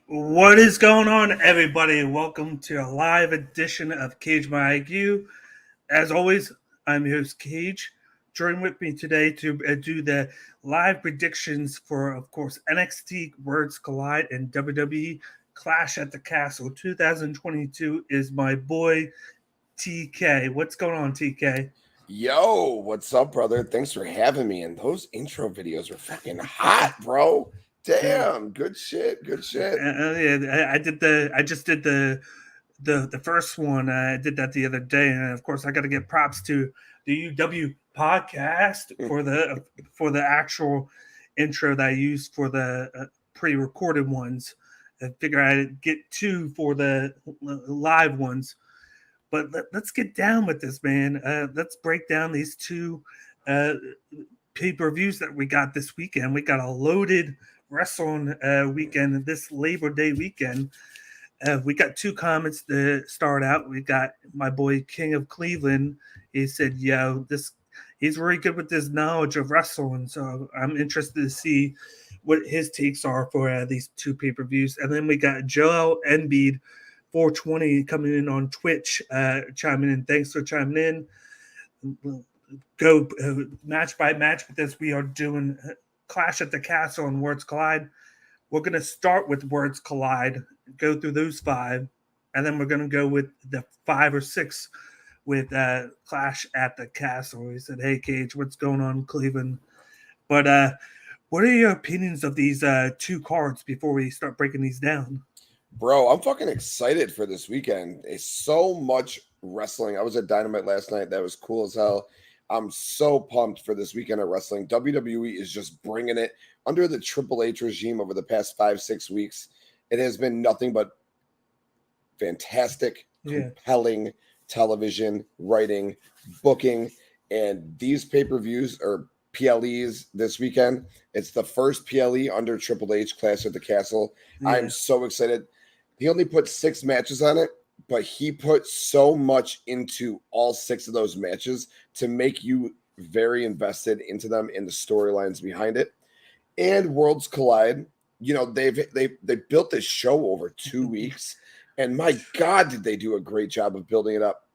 What is going on, everybody? Welcome to a live edition of Cage My IQ. As always, I'm your host, Cage. Join with me today to do the live predictions for, of course, NXT Worlds Collide and WWE Clash at the Castle 2022 is my boy, TK. What's going on, TK? Yo, what's up, brother? Thanks for having me. And those intro videos were fucking hot, bro. Damn, good shit, good shit. Yeah, I just did the first one. I did that the other day, and of course, I got to give props to the UW podcast for the actual intro that I used for the pre-recorded ones. I figure I'd get two for the live ones. But let's get down with this, man. Let's break down these two uh, pay-per-views that we got this weekend. We got a loaded wrestling weekend this Labor Day weekend. We got two comments to start out. We got my boy King of Cleveland. He said, "Yo, this he's very good with his knowledge of wrestling." So I'm interested to see what his takes are for these two pay-per-views. And then we got Joel Embiid 420 coming in on Twitch, chiming in. Thanks for chiming in. We'll go match by match with this. We are doing Clash at the Castle and Worlds Collide. We're going to start with Worlds Collide, go through those five, and then we're going to go with the 5 or 6 with Clash at the Castle. He said, "Hey, Cage, what's going on, Cleveland?" But what are your opinions of these two cards before we start breaking these down? Bro, I'm fucking excited for this weekend. It's so much wrestling. I was at Dynamite last night. That was cool as hell. I'm so pumped for this weekend of wrestling. WWE is just bringing it under the Triple H regime over the past 5-6 weeks. It has been nothing but fantastic, compelling television, writing, booking, and these pay-per-views or PLEs this weekend. It's the first PLE under Triple H, Clash at the Castle. I'm so excited. He only put 6 matches on it, but he put so much into all 6 of those matches to make you very invested into them in the storylines behind it. And Worlds Collide, you know, they built this show over 2 weeks, and my God, did they do a great job of building it up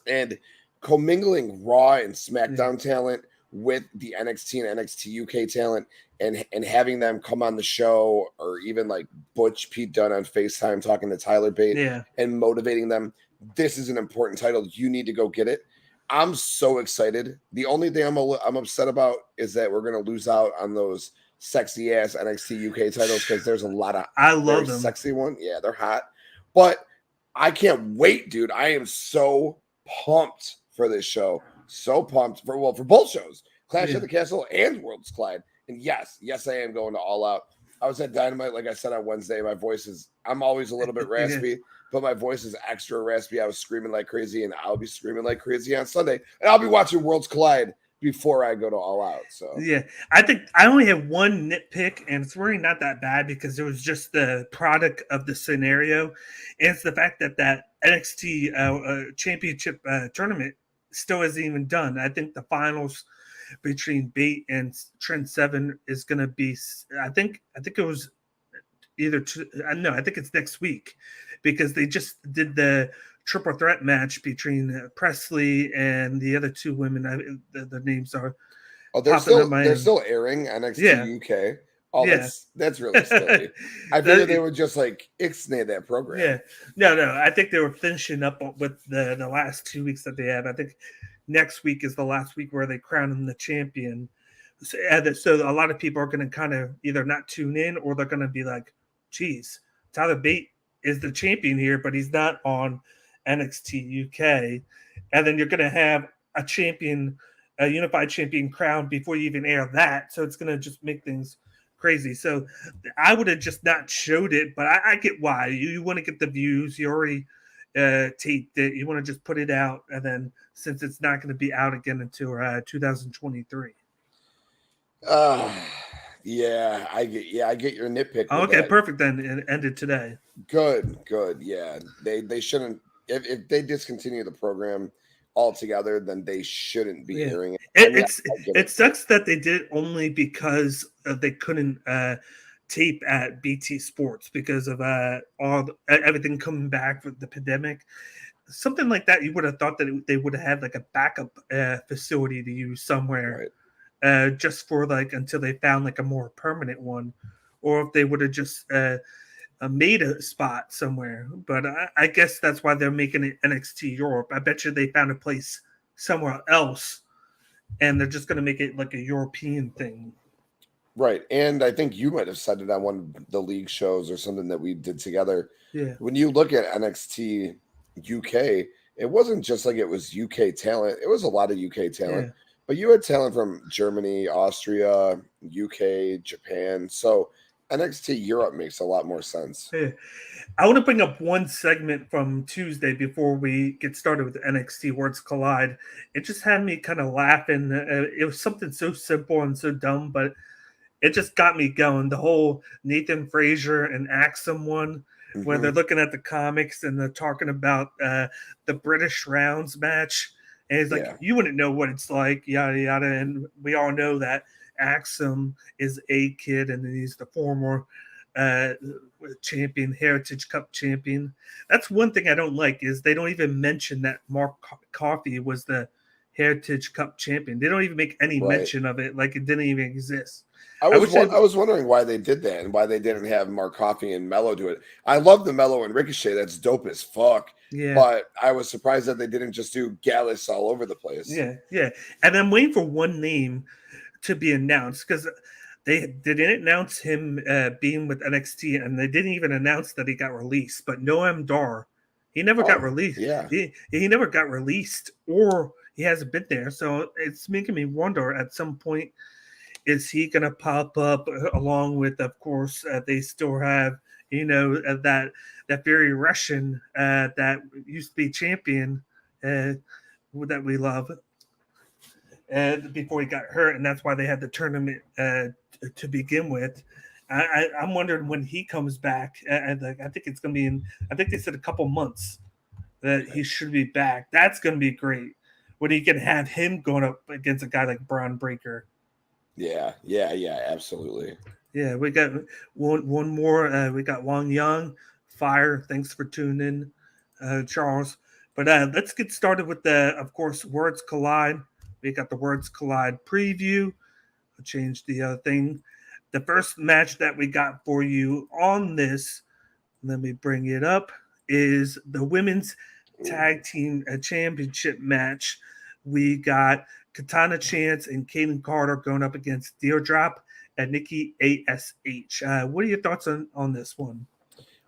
and commingling Raw and SmackDown talent with the NXT and NXT UK talent and having them come on the show, or even like Butch Pete Dunne on FaceTime talking to Tyler Bate and motivating them. This is an important title. You need to go get it. I'm so excited. The only thing I'm upset about is that we're going to lose out on those sexy ass NXT UK titles, because there's a lot of I love them. Sexy one. Yeah, they're hot. But I can't wait, dude. I am so pumped for this show. So pumped for both shows, Clash at the Castle and Worlds Collide. And yes, I am going to All Out. I was at Dynamite, like I said, on Wednesday. My voice is, I'm always a little bit raspy, but my voice is extra raspy. I was screaming like crazy, and I'll be screaming like crazy on Sunday. And I'll be watching Worlds Collide before I go to All Out. So I think I only have one nitpick, and it's really not that bad because it was just the product of the scenario. And it's the fact that NXT championship tournament still isn't even done. I think the finals between Bate and Trent Seven is going to be. I think it was either. I think it's next week, because they just did the triple threat match between Presley and the other two women. The names are. Oh, they're still airing NXT UK. Oh, that's really silly. I figured they would just like ixnay that program. Yeah, no. I think they were finishing up with the last 2 weeks that they have. I think next week is the last week where they crown him the champion. So a lot of people are going to kind of either not tune in, or they're going to be like, "Geez, Tyler Bate is the champion here, but he's not on NXT UK." And then you're going to have a unified champion crown before you even air that. So it's going to just make things crazy. So I would have just not showed it, but I get why. You want to get the views. You already taped it. You want to just put it out, and then since it's not going to be out again until 2023. Yeah, I get your nitpick. Okay, perfect. Then it ended today. Good. Yeah, they shouldn't. If they discontinue the program altogether, then they shouldn't be airing it. It sucks that they did it only because they couldn't tape at BT Sports because of everything coming back with the pandemic. Something like that, you would have thought that they would have had like a backup facility to use somewhere, just for like until they found like a more permanent one, or if they would have just made a spot somewhere. But I guess that's why they're making it NXT Europe. I bet you they found a place somewhere else, and they're just going to make it like a European thing. Right. And I think you might have said it on one of the league shows or something that we did together. Yeah. When you look at NXT UK, it wasn't just like it was UK talent. It was a lot of UK talent. Yeah. But you had talent from Germany, Austria, UK, Japan. So NXT Europe makes a lot more sense. Yeah. I want to bring up one segment from Tuesday before we get started with NXT Worlds Collide. It just had me kind of laughing. It was something so simple and so dumb, but it just got me going. The whole Nathan Frazier and Axum one, where they're looking at the comics and they're talking about the British Rounds match. And it's like, you wouldn't know what it's like, yada, yada. And we all know that Axum is a kid and he's the former champion, Heritage Cup champion. That's one thing I don't like is they don't even mention that Mark Coffey was the Heritage Cup champion. They don't even make any mention of it, like it didn't even exist. I was wondering why they did that and why they didn't have Mark Coffey and Mello do it. I love the Mello and Ricochet. That's dope as fuck. Yeah. But I was surprised that they didn't just do Gallus all over the place. Yeah, yeah. And I'm waiting for one name to be announced because they didn't announce him being with NXT, and they didn't even announce that he got released. But Noam Dar, he never got released. Yeah. He never got released, or he hasn't been there. So it's making me wonder at some point, is he going to pop up along with, of course, they still have, that very Russian that used to be champion that we love before he got hurt. And that's why they had the tournament to begin with. I'm wondering when he comes back. I think it's going to be I think they said a couple months that he should be back. That's going to be great. When you can have him going up against a guy like Bron Brekker. Yeah, absolutely. Yeah, we got one more. We got Wang Yang, Fire. Thanks for tuning in, Charles. But let's get started with of course, Worlds Collide. We got the Worlds Collide preview. I'll change the thing. The first match that we got for you on this, let me bring it up, is the Women's Tag Team Championship match. We got Katana Chance and Kayden Carter going up against Doudrop and Nikki A.S.H. What are your thoughts on this one?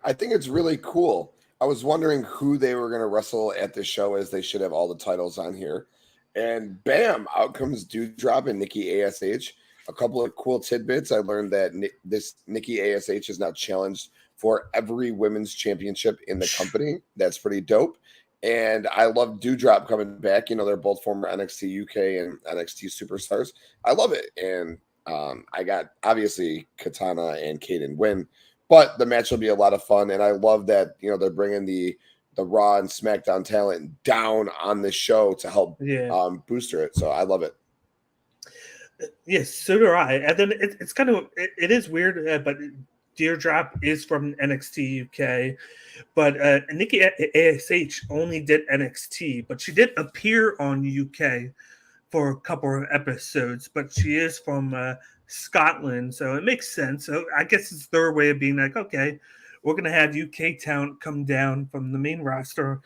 I think it's really cool. I was wondering who they were going to wrestle at the show, as they should have all the titles on here. And bam, out comes Doudrop and Nikki A.S.H. A couple of cool tidbits. I learned that this Nikki A.S.H. is now challenged for every women's championship in the company. That's pretty dope. And I love Doudrop coming back. They're both former NXT UK and NXT superstars. I love it. And I got, obviously, Katana and Kayden win. But the match will be a lot of fun. And I love that, they're bringing the Raw and SmackDown talent down on the show to help booster it. So I love it. Yes, so do I. And then it's kind of, it is weird, but Doudrop is from NXT UK, but Nikki A.S.H. only did NXT, but she did appear on UK for a couple of episodes, but she is from Scotland, so it makes sense. So I guess it's their way of being like, okay, we're going to have UK talent come down from the main roster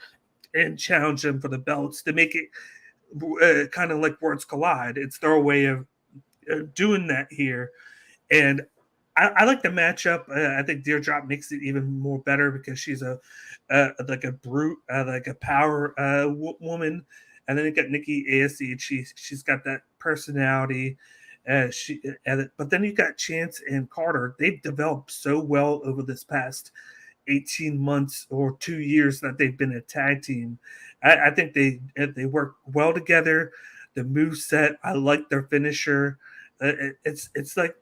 and challenge them for the belts to make it kind of like Worlds Collide. It's their way of doing that here. And I like the matchup. I think Doudrop makes it even more better because she's like a brute, like a power woman. And then you got Nikki A.S.H. She's got that personality. But then you got Chance and Carter. They've developed so well over this past 18 months or 2 years that they've been a tag team. I think they work well together. The moveset, I like their finisher. It's like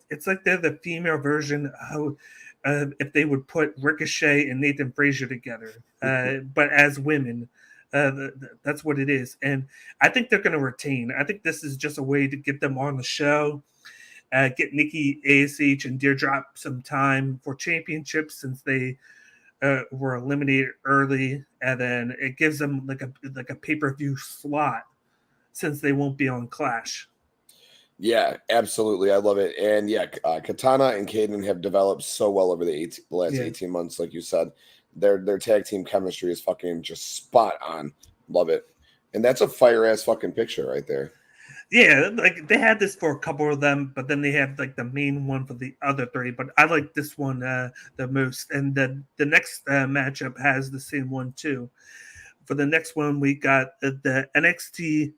they're the female version of if they would put Ricochet and Nathan Frazier together, but as women. That's what it is. And I think they're going to retain. I think this is just a way to get them on the show. get Nikki, A.S.H, and Doudrop some time for championships since they were eliminated early, and then it gives them like a pay-per-view slot since they won't be on Clash. Yeah, absolutely. I love it. And yeah, Katana and Kayden have developed so well over the last 18 months, like you said. Their tag team chemistry is fucking just spot on. Love it. And that's a fire ass fucking picture right there. Yeah, like they had this for a couple of them, but then they have like the main one for the other three. But I like this one the most, and the next matchup has the same one too. For the next one, we got the NXT.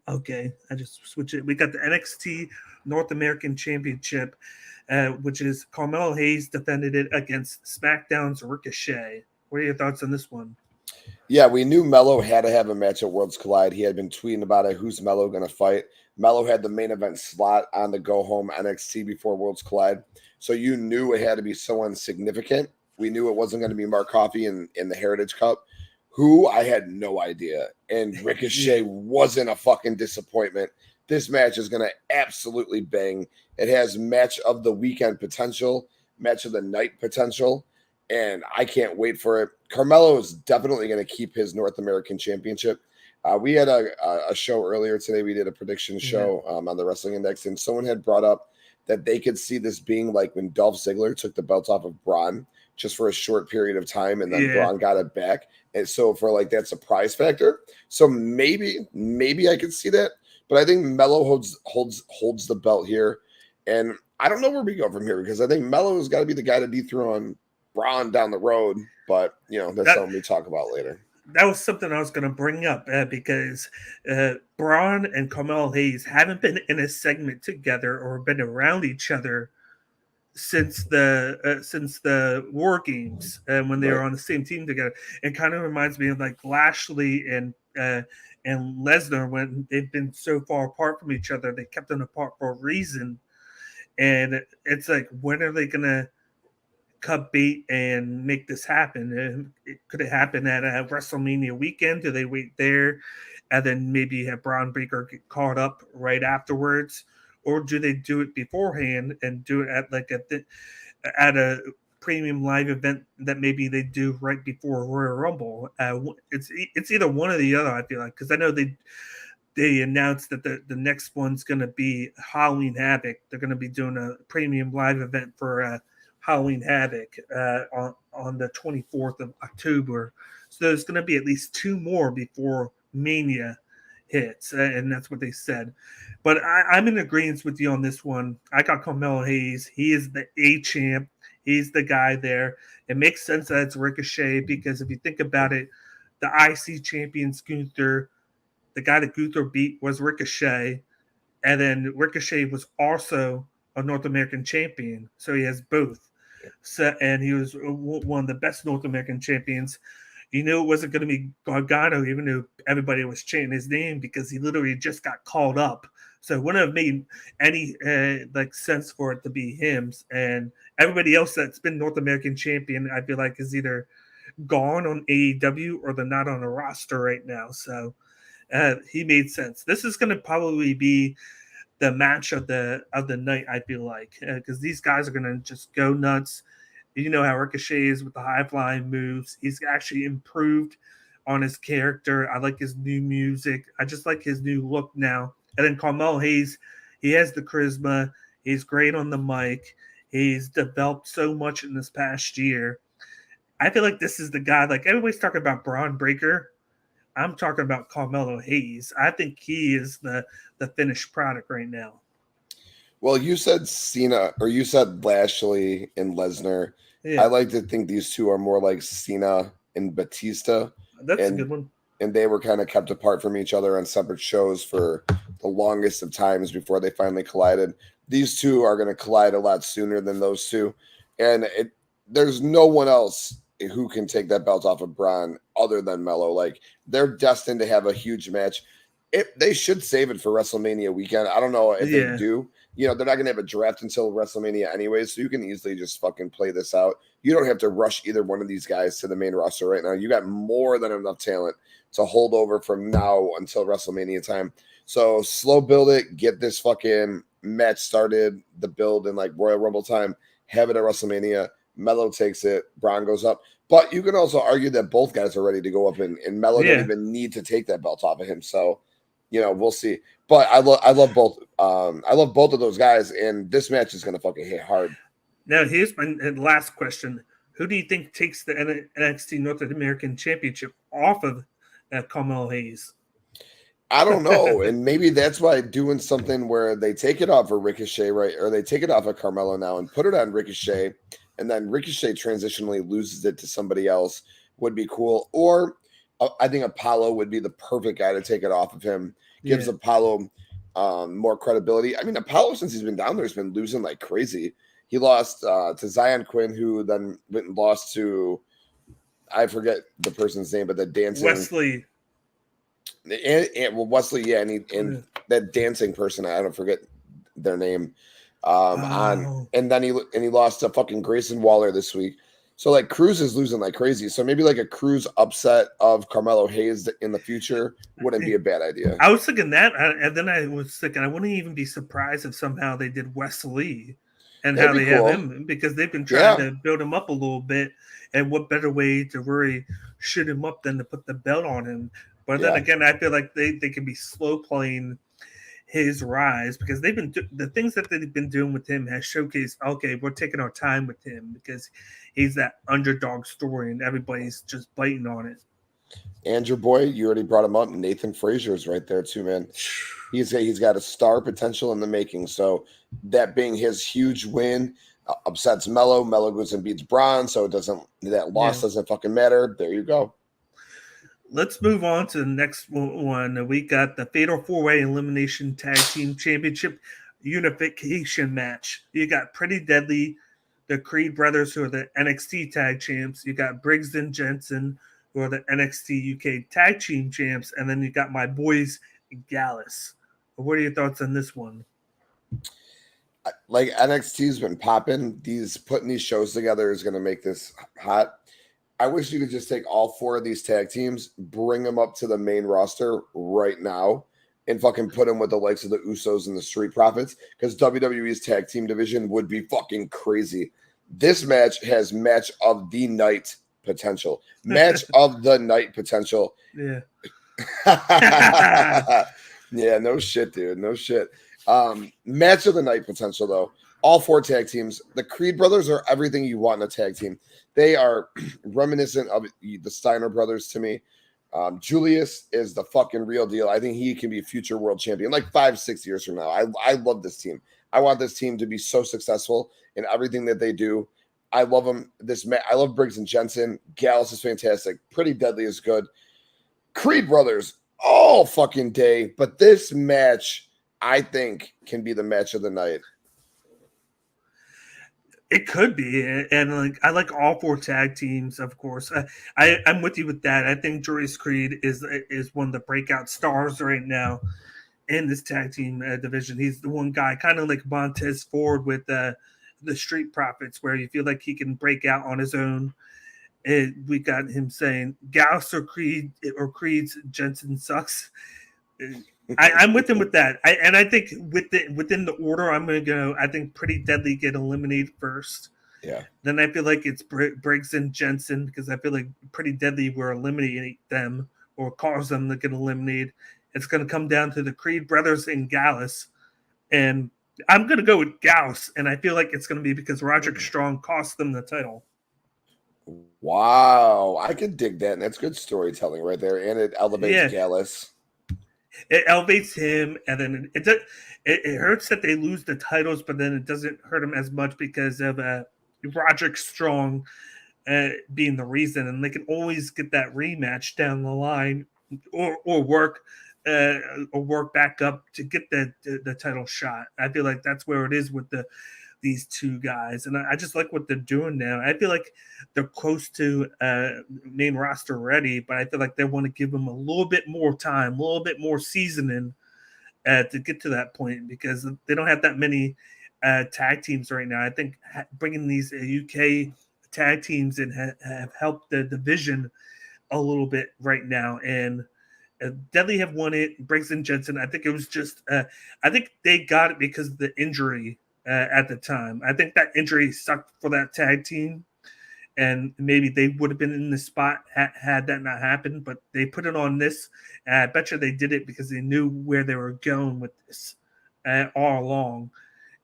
Okay, I just switched it. We got the NXT North American Championship, which is Carmelo Hayes defended it against SmackDown's Ricochet. What are your thoughts on this one? Yeah, we knew Melo had to have a match at Worlds Collide. He had been tweeting about it. Who's Melo going to fight? Melo had the main event slot on the go home NXT before Worlds Collide. So you knew it had to be someone significant. We knew it wasn't going to be Mark Coffey in the Heritage Cup, who I had no idea. And Ricochet wasn't a fucking disappointment. This match is going to absolutely bang. It has match of the weekend potential, match of the night potential. And I can't wait for it. Carmelo is definitely going to keep his North American Championship. We had a show earlier today. We did a prediction show on the Wrestling Index, and someone had brought up that they could see this being like when Dolph Ziggler took the belt off of Bron just for a short period of time, and then Bron got it back. And so for like that surprise factor, so maybe I could see that. But I think Melo holds the belt here, and I don't know where we go from here because I think Melo has got to be the guy to dethrone Bron down the road, but that's something we talk about later. That was something I was going to bring up because Bron and Carmelo Hayes haven't been in a segment together or been around each other since the War Games when they were on the same team together. It kind of reminds me of like Lashley and Lesnar when they've been so far apart from each other. They kept them apart for a reason, and it's like, when are they going to cut bait and make this happen? Could it happen at a WrestleMania weekend? Do they wait there and then maybe have Bron Breakker get caught up right afterwards, or do they do it beforehand and do it at like at a premium live event that maybe they do right before Royal Rumble? It's either one or the other. I feel like, because I know they announced that the next one's going to be Halloween Havoc. They're going to be doing a premium live event for Halloween Havoc on the 24th of October. So there's going to be at least two more before Mania hits, and that's what they said. But I'm in agreement with you on this one. I got Carmelo Hayes. He is the A-champ. He's the guy there. It makes sense that it's Ricochet because if you think about it, the IC champions Gunther, the guy that Gunther beat was Ricochet, and then Ricochet was also a North American champion, so he has both. So, and he was one of the best North American champions. You knew it wasn't going to be Gargano, even though everybody was chanting his name because he literally just got called up. So it wouldn't have made any like sense for it to be him. And everybody else that's been North American champion, I feel like, is either gone on AEW or they're not on a roster right now. So he made sense. This is going to probably be the match of the night, I feel like, because these guys are going to just go nuts. You know how Ricochet is with the high flying moves. He's actually improved on his character. I like his new music. I just like his new look now. And then Carmelo Hayes, he has the charisma. He's great on the mic. He's developed so much in this past year. I feel like this is the guy. Like, everybody's talking about Bron Breakker. I'm talking about Carmelo Hayes. I think he is the finished product right now. Well, you said Cena, or you said Lashley and Lesnar. Yeah. I like to think these two are more like Cena and Batista. That's a good one. And they were kind of kept apart from each other on separate shows for the longest of times before they finally collided. These two are going to collide a lot sooner than those two. And there's no one else who can take that belt off of Bron other than Melo. Like, they're destined to have a huge match. They should save it for WrestleMania weekend. I don't know if they do. They're not going to have a draft until WrestleMania anyways, so you can easily just fucking play this out. You don't have to rush either one of these guys to the main roster right now. You got more than enough talent to hold over from now until WrestleMania time. So slow build it, get this fucking match started, the build in like Royal Rumble time, have it at WrestleMania. Melo takes it, Bron goes up. But you can also argue that both guys are ready to go up, and Melo don't even need to take that belt off of him. So, we'll see. But I love both. I love both of those guys, and this match is gonna fucking hit hard. Now, here's my last question: who do you think takes the NXT North American Championship off of Carmelo Hayes? I don't know, and maybe that's why doing something where they take it off of Ricochet, right, or they take it off of Carmelo now and put it on Ricochet, and then Ricochet transitionally loses it to somebody else would be cool. Or I think Apollo would be the perfect guy to take it off of him. Gives Apollo more credibility. I mean, Apollo, since he's been down there, has been losing like crazy. He lost to Zion Quinn, who then went and lost to, I forget the person's name, but the dancing Wesley. And Wesley, and that dancing person, I don't forget their name. And then he lost to fucking Grayson Waller this week. So like Cruz is losing like crazy. So maybe like a Cruz upset of Carmelo Hayes in the future wouldn't be a bad idea. I was thinking that, and then I was thinking I wouldn't even be surprised if somehow they did Wesley and how they have him, because they've been trying to build him up a little bit. And what better way to really shoot him up than to put the belt on him? But then again, I feel like they can be slow playing his rise, because they've been the things that they've been doing with him has showcased, okay, we're taking our time with him because he's that underdog story and everybody's just biting on it. And your boy, you already brought him up, Nathan Frazier's right there too, man. He's got a star potential in the making. So that being his huge win upsets Melo. Melo goes and beats Bron, so that loss doesn't fucking matter. There you go. Let's move on to the next one. We got the Fatal 4-Way Elimination Tag Team Championship Unification match. You got Pretty Deadly, the Creed brothers, who are the NXT Tag Champs. You got Briggs and Jensen, who are the NXT UK Tag Team Champs. And then you got my boys, Gallus. What are your thoughts on this one? Like, NXT's been popping. Putting these shows together is going to make this hot. I wish you could just take all four of these tag teams, bring them up to the main roster right now, and fucking put them with the likes of the Usos and the Street Profits, because WWE's tag team division would be fucking crazy. This match has match of the night potential. Match of the night potential. Yeah. Yeah, no shit, dude. No shit. Match of the night potential, though. All four tag teams. The Creed brothers are everything you want in a tag team. They are reminiscent of the Steiner brothers to me. Julius is the fucking real deal. I think he can be future world champion like 5-6 years from now. I love this team. I want this team to be so successful in everything that they do. I love them. I love Briggs and Jensen. Gallus is fantastic. Pretty Deadly is good. Creed brothers all fucking day. But this match, I think, can be the match of the night. It could be, and like I like all four tag teams, of course. I'm with you with that. I think Julius Creed is one of the breakout stars right now in this tag team division. He's the one guy, kind of like Montez Ford with the Street Profits, where you feel like he can break out on his own. And we got him saying Gallus or Creed's Jensen sucks. I'm with him with that. I think within the order, I'm going to go. I think Pretty Deadly get eliminated first. Yeah. Then I feel like it's Briggs and Jensen, because I feel like Pretty Deadly will eliminate them or cause them to get eliminated. It's going to come down to the Creed brothers and Gallus. And I'm going to go with Gallus. And I feel like it's going to be because Roderick Strong cost them the title. Wow. I can dig that. And that's good storytelling right there. And it elevates Gallus. It elevates him, and then it hurts that they lose the titles, but then it doesn't hurt him as much because of Roderick Strong being the reason, and they can always get that rematch down the line, or work back up to get the title shot. I feel like that's where it is with these two guys, and I just like what they're doing now. I feel like they're close to main roster ready, but I feel like they want to give them a little bit more time, a little bit more seasoning to get to that point, because they don't have that many tag teams right now. I think bringing these UK tag teams in have helped the division a little bit right now, and Deadly have won it. Briggs and Jensen. I think it was just. I think they got it because of the injury at the time. I think that injury sucked for that tag team, and maybe they would have been in the spot had that not happened. But they put it on this. I bet you they did it because they knew where they were going with this all along,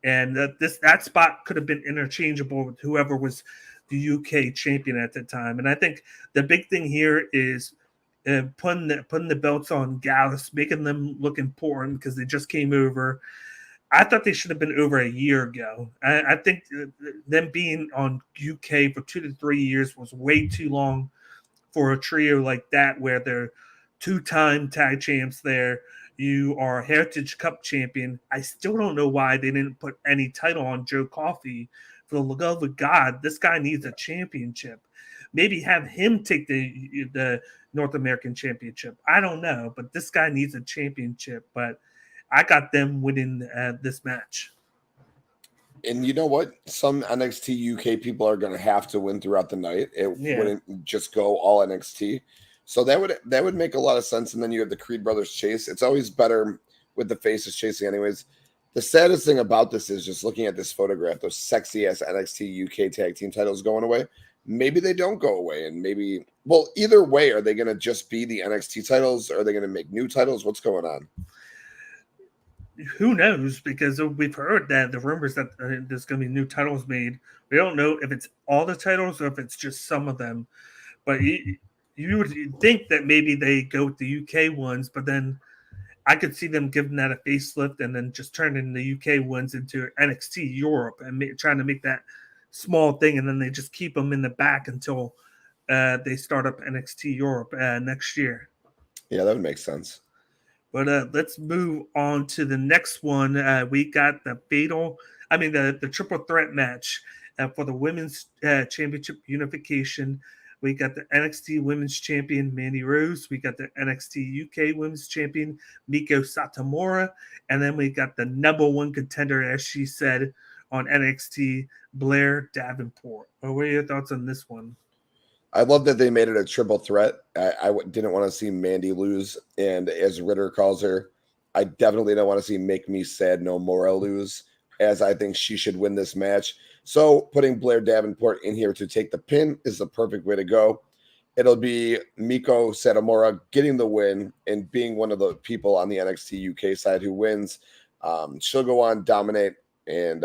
and that spot could have been interchangeable with whoever was the UK champion at the time. And I think the big thing here is putting the belts on Gallus, making them look important because they just came over. I thought they should have been over a year ago. I think them being on UK for 2 to 3 years was way too long for a trio like that, where they're 2-time tag champs there. You are Heritage Cup champion. I still don't know why they didn't put any title on Joe Coffey. For the love of God, this guy needs a championship. Maybe have him take the North American Championship. I don't know, but this guy needs a championship. But I got them winning this match. And you know what? Some NXT UK people are going to have to win throughout the night. It wouldn't just go all NXT. So that would make a lot of sense. And then you have the Creed brothers chase. It's always better with the faces chasing anyways. The saddest thing about this is just looking at this photograph, those sexy ass NXT UK tag team titles going away. Maybe they don't go away, and maybe, well, either way, are they going to just be the NXT titles? Are they going to make new titles? What's going on? Who knows? Because we've heard that the rumors that there's going to be new titles made. We don't know if it's all the titles or if it's just some of them. But you would think that maybe they go with the UK ones, but then I could see them giving that a facelift and then just turning the UK ones into NXT Europe and trying to make that small thing, and then they just keep them in the back until they start up NXT Europe next year. Yeah, that would make sense. But let's move on to the next one. We got the the triple threat match for the women's championship unification. We got the NXT Women's Champion, Mandy Rose. We got the NXT UK Women's Champion, Meiko Satomura. And then we got the number one contender, as she said, on NXT, Blair Davenport. What are your thoughts on this one? I love that they made it a triple threat. I didn't want to see Mandy lose. And as Ritter calls her, I definitely don't want to see Make Me Sad No More lose, as I think she should win this match. So putting Blair Davenport in here to take the pin is the perfect way to go. It'll be Meiko Satomura getting the win and being one of the people on the NXT UK side who wins. She'll go on, dominate, and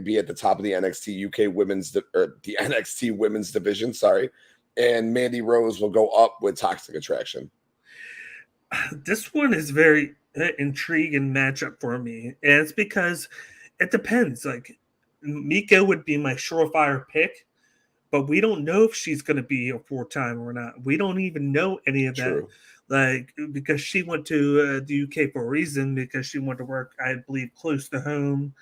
be at the top of the NXT UK women's the NXT women's division. Sorry, and Mandy Rose will go up with Toxic Attraction. This one is very intriguing matchup for me, and it's because it depends. Like, Meiko would be my surefire pick, but we don't know if she's going to be a 4-time or not. We don't even know any of that. Like, because she went to the UK for a reason, because she wanted to work, I believe, close to home.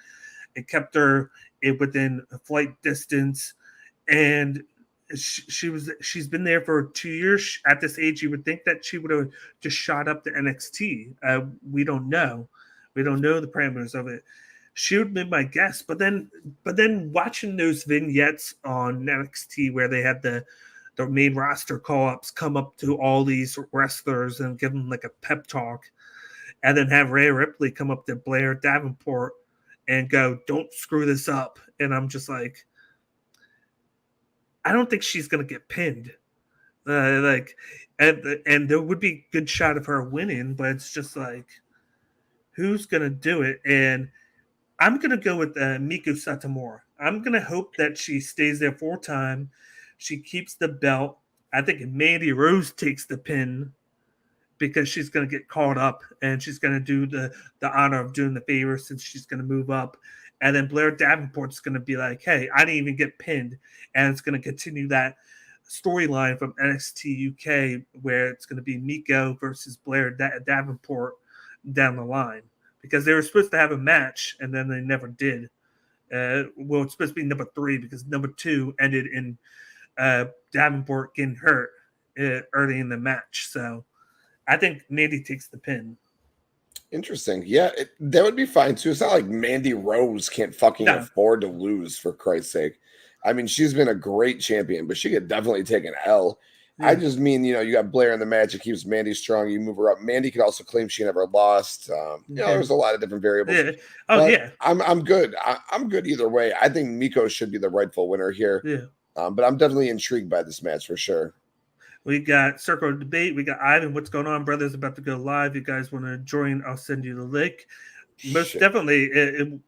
It kept her within a flight distance, and she's been there for 2 years. At this age, you would think that she would have just shot up to NXT. We don't know. We don't know the parameters of it. She would be my guess, but then watching those vignettes on NXT where they had the main roster call-ups come up to all these wrestlers and give them like a pep talk, and then have Rhea Ripley come up to Blair Davenport and go, "Don't screw this up," and I'm just like, I don't think she's gonna get pinned. And there would be a good shot of her winning, but it's just like, who's gonna do it? And I'm going to go with Meiko Satomura. I'm going to hope that she stays there 4-time. She keeps the belt. I think Mandy Rose takes the pin because she's going to get caught up and she's going to do the honor of doing the favor since she's going to move up. And then Blair Davenport's going to be like, hey, I didn't even get pinned. And it's going to continue that storyline from NXT UK where it's going to be Meiko versus Blair Davenport down the line. Because they were supposed to have a match, and then they never did. Well, it's supposed to be number 3 because number 2 ended in Davenport getting hurt early in the match. So I think Mandy takes the pin. Interesting. Yeah, that would be fine, too. It's not like Mandy Rose can't fucking afford to lose, for Christ's sake. I mean, she's been a great champion, but she could definitely take an L. I just mean, you got Blair in the match. It keeps Mandy strong. You move her up. Mandy could also claim she never lost. There's a lot of different variables. Yeah. I'm good. I'm good either way. I think Meiko should be the rightful winner here. Yeah. But I'm definitely intrigued by this match for sure. We got Circle of Debate. We got Ivan. What's going on, brothers? About to go live. You guys want to join? I'll send you the link. Most definitely,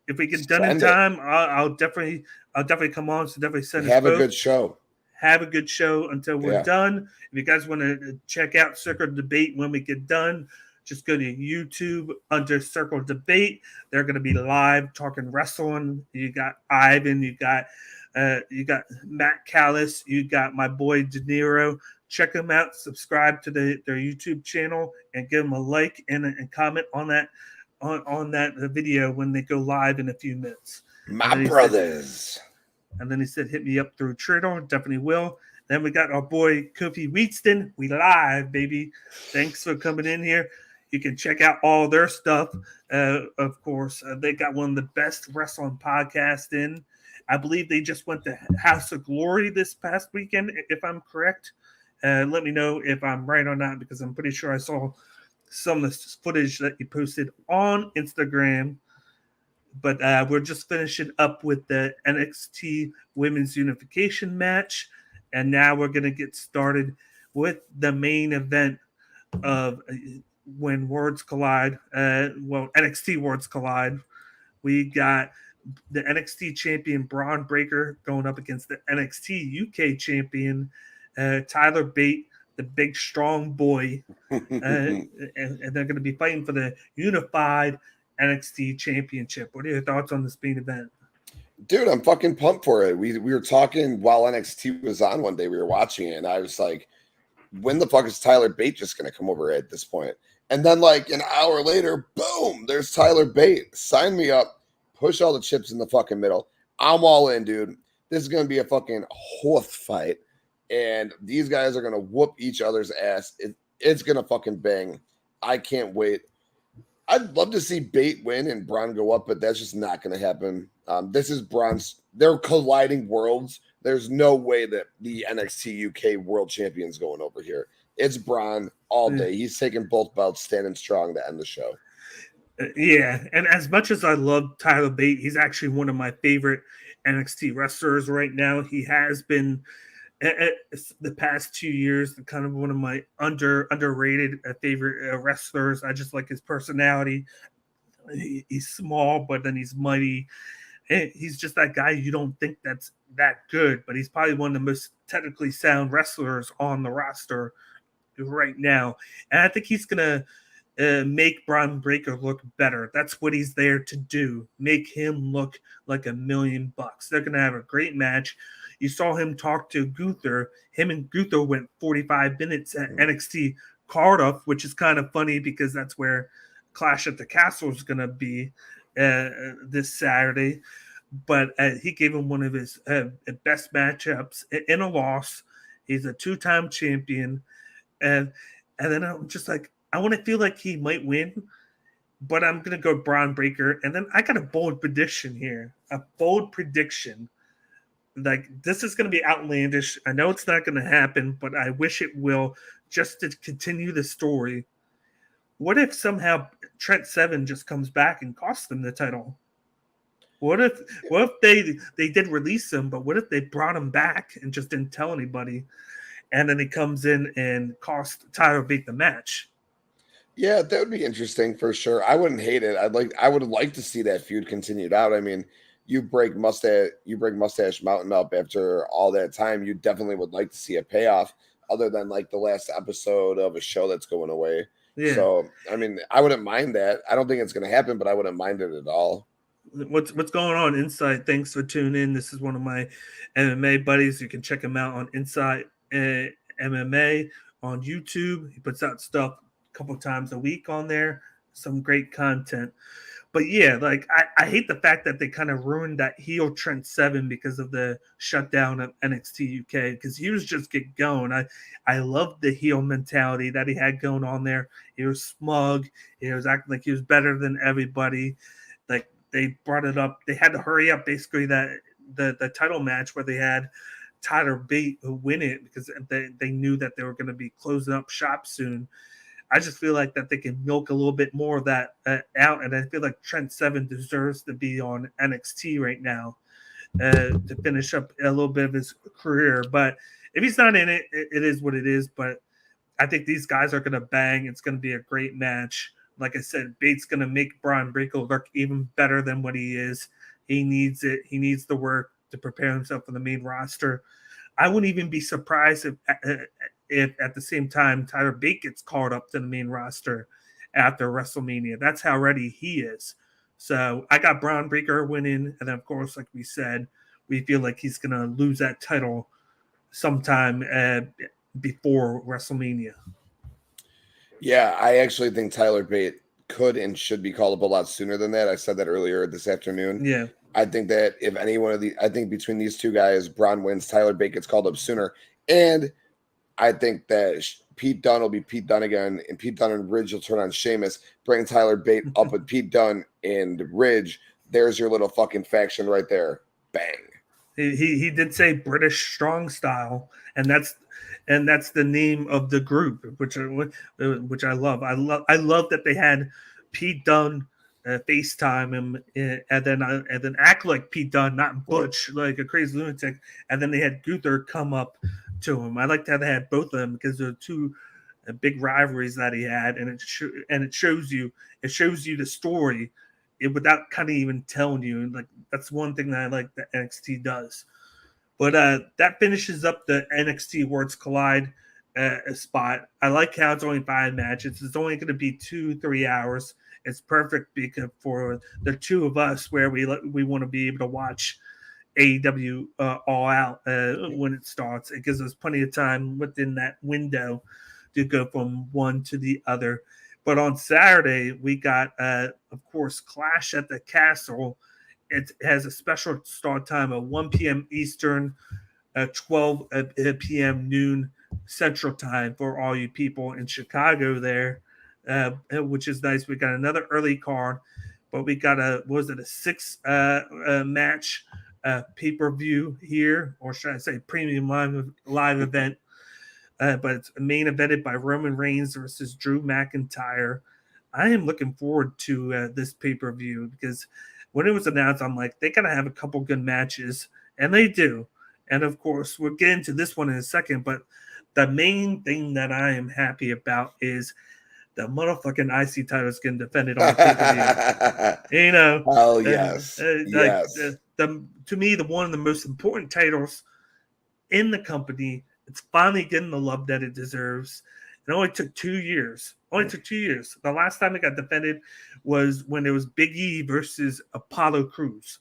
if we get done in time, I'll definitely come on. So definitely send us a good show. Have a good show until we're done. If you guys want to check out Circle Debate when we get done, just go to YouTube under Circle Debate. They're going to be live talking wrestling. You got Ivan, you got Matt Callis, you got my boy De Niro. Check them out. Subscribe to their YouTube channel and give them a like and comment on that on that video when they go live in a few minutes. My brothers. And then he said, hit me up through Twitter. Definitely will. Then we got our boy Kofi Wheatston. We live, baby. Thanks for coming in here. You can check out all their stuff. Of course, they got one of the best wrestling podcasts in. I believe they just went to House of Glory this past weekend, if I'm correct. Let me know if I'm right or not, because I'm pretty sure I saw some of the footage that you posted on Instagram. But we're just finishing up with the NXT Women's Unification match. And now we're going to get started with the main event of when Worlds Collide. NXT Worlds Collide. We got the NXT champion Bron Brekker going up against the NXT UK champion Tyler Bate, the big strong boy. And they're going to be fighting for the unified NXT Championship. What are your thoughts on this main event? Dude, I'm fucking pumped for it. We were talking while NXT was on one day. We were watching it, and I was like, when the fuck is Tyler Bate just going to come over at this point? And then, like, an hour later, boom, there's Tyler Bate. Sign me up. Push all the chips in the fucking middle. I'm all in, dude. This is going to be a fucking horse fight, and these guys are going to whoop each other's ass. It's going to fucking bang. I can't wait. I'd love to see Bate win and Bron go up, but that's just not going to happen. This is Bron's. They're colliding worlds. There's no way that the NXT UK World Champion's going over here. It's Bron all day. He's taking both belts, standing strong to end the show. Yeah, and as much as I love Tyler Bate, he's actually one of my favorite NXT wrestlers right now. He has been the past 2 years kind of one of my underrated favorite wrestlers. I just like his personality. He's small, but then he's mighty. He's just that guy you don't think that's that good, but he's probably one of the most technically sound wrestlers on the roster right now. And I think he's going to make Bron Brekker look better. That's what he's there to do. Make him look like $1 million. They're going to have a great match. You saw him talk to Gunther. Him and Gunther went 45 minutes at NXT Cardiff, which is kind of funny because that's where Clash at the Castle is going to be this Saturday. But he gave him one of his best matchups in a loss. He's a 2-time champion. And then I'm just like, I want to feel like he might win, but I'm going to go Bron Brekker. And then I got a bold prediction here. A bold prediction. Like, this is going to be outlandish. I know it's not going to happen, but I wish it will, just to continue the story. What if somehow Trent Seven just comes back and costs them the title? What if they did release him, but what if they brought him back and just didn't tell anybody? And then he comes in and cost Tyler Bate the match. Yeah, that would be interesting for sure. I wouldn't hate it. I would like to see that feud continued out. I mean, you break Mustache Mountain up after all that time. You definitely would like to see a payoff, other than like the last episode of a show that's going away. Yeah. So, I mean, I wouldn't mind that. I don't think it's going to happen, but I wouldn't mind it at all. What's going on, Insight? Thanks for tuning in. This is one of my MMA buddies. You can check him out on Insight MMA on YouTube. He puts out stuff a couple times a week on there. Some great content. But yeah, like I hate the fact that they kind of ruined that heel Trent Seven because of the shutdown of NXT UK, because he was just get going. I loved the heel mentality that he had going on there. He was smug. He was acting like he was better than everybody. Like, they brought it up. They had to hurry up basically that the title match where they had Tyler Bate win it because they knew that they were going to be closing up shop soon. I just feel like that they can milk a little bit more of that out, and I feel like Trent Seven deserves to be on NXT right now to finish up a little bit of his career. But if he's not in it, it is what it is. But I think these guys are going to bang. It's going to be a great match. Like I said, Bate's going to make Bron Brekker look even better than what he is. He needs it. He needs the work to prepare himself for the main roster. I wouldn't even be surprised if at the same time Tyler Bate gets called up to the main roster after WrestleMania. That's how ready he is. So I got Bron Brekker winning, and then of course, like we said, we feel like he's going to lose that title sometime before WrestleMania. Yeah, I actually think Tyler Bate could and should be called up a lot sooner than that. I said that earlier this afternoon. Yeah. I think that if any one of the, I think between these two guys, Bron wins, Tyler Bate gets called up sooner. And I think that Pete Dunne will be Pete Dunne again, and Pete Dunne and Ridge will turn on Sheamus, bring Tyler Bate up with Pete Dunne and Ridge. There's your little fucking faction right there. Bang. He did say British Strong Style, and that's the name of the group, which I love. I love that they had Pete Dunne FaceTime him and then act like Pete Dunne, not Butch like a crazy lunatic, and then they had Gunther come up to him. I liked how they had both of them because they're two big rivalries that he had, and it shows you the story without kind of even telling you. Like that's one thing that I like that NXT does. But that finishes up the NXT Worlds Collide spot. I like how it's only 5 matches. It's only going to be 2-3 hours. It's perfect because for the two of us where we want to be able to watch AEW all out when it starts. It gives us plenty of time within that window to go from one to the other. But on Saturday, we got, of course, Clash at the Castle. It has a special start time of 1 p.m. Eastern, 12 p.m. noon Central Time for all you people in Chicago there, which is nice. We got another early card, but we got a 6 match pay-per-view here, or should I say premium live event. But it's main evented by Roman Reigns versus Drew McIntyre. I am looking forward to this pay-per-view because when it was announced, I'm like, they got to have a couple good matches, and they do. And, of course, we'll get into this one in a second, but the main thing that I am happy about is the motherfucking IC title is getting defended on pay-per-view. You know? Oh, yes. Yes. To me, one of the most important titles in the company. It's finally getting the love that it deserves. It only took 2 years. The last time it got defended was when it was Big E versus Apollo Crews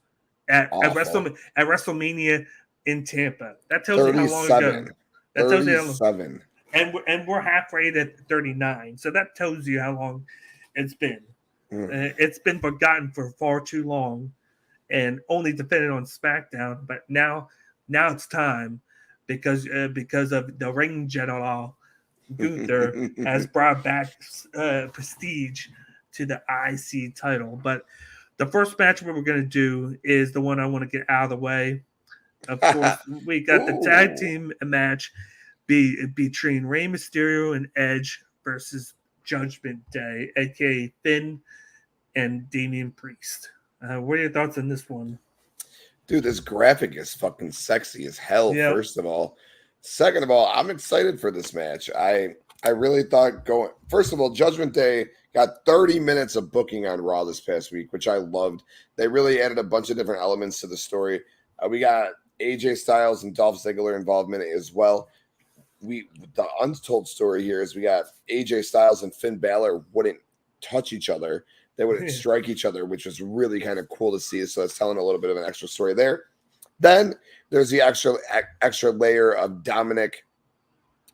at WrestleMania in Tampa. That tells you how long ago. That tells you how long. And we're halfway to 39. So that tells you how long it's been. It's been forgotten for far too long and only defended on SmackDown. But now it's time. Because of the ring general, Gunther has brought back prestige to the IC title. But the first match we're going to do is the one I want to get out of the way. Of course, we got the tag team match between Rey Mysterio and Edge versus Judgment Day, a.k.a. Finn and Damian Priest. What are your thoughts on this one? Dude, this graphic is fucking sexy as hell, first of all. Second of all, I'm excited for this match. I really thought first of all, Judgment Day got 30 minutes of booking on Raw this past week, which I loved. They really added a bunch of different elements to the story. We got AJ Styles and Dolph Ziggler involvement as well. The untold story here is we got AJ Styles and Finn Balor wouldn't touch each other. They wouldn't strike each other, which was really kind of cool to see. So that's telling a little bit of an extra story there. Then there's the extra layer of Dominic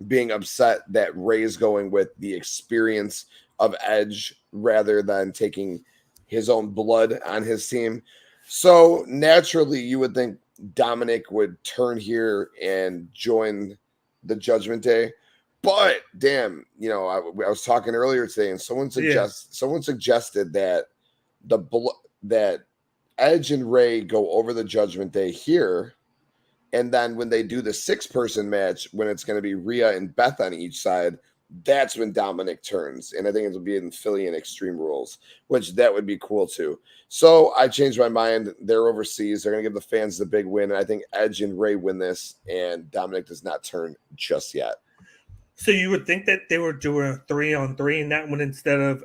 being upset that Ray's going with the experience of Edge rather than taking his own blood on his team. So naturally, you would think Dominic would turn here and join the Judgment Day. But damn, I was talking earlier today, and someone suggested that that Edge and Ray go over the Judgment Day here, And then when they do the 6-person match, when it's going to be Rhea and Beth on each side, that's when Dominic turns. And I think it'll be in Philly and Extreme Rules, which that would be cool too. So I changed my mind. They're overseas. They're going to give the fans the big win. And I think Edge and Ray win this, and Dominic does not turn just yet. So you would think that they were doing a 3-on-3 in that one instead of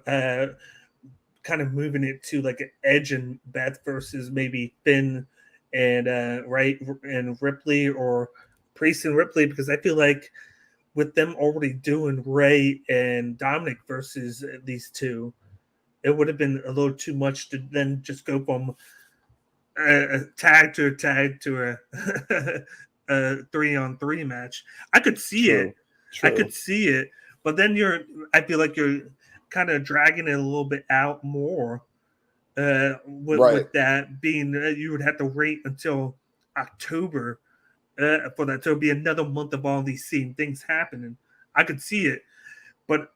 kind of moving it to like an Edge and Beth versus maybe Finn and Ray and Ripley, or Priest and Ripley, because I feel like with them already doing Ray and Dominic versus these two, it would have been a little too much to then just go from a tag to a 3-on-3 match. I could see it. True. I could see it, but then I feel like you're kind of dragging it a little bit out more with that being you would have to wait until October for that. So it'll be another month of all these same things happening. I could see it, but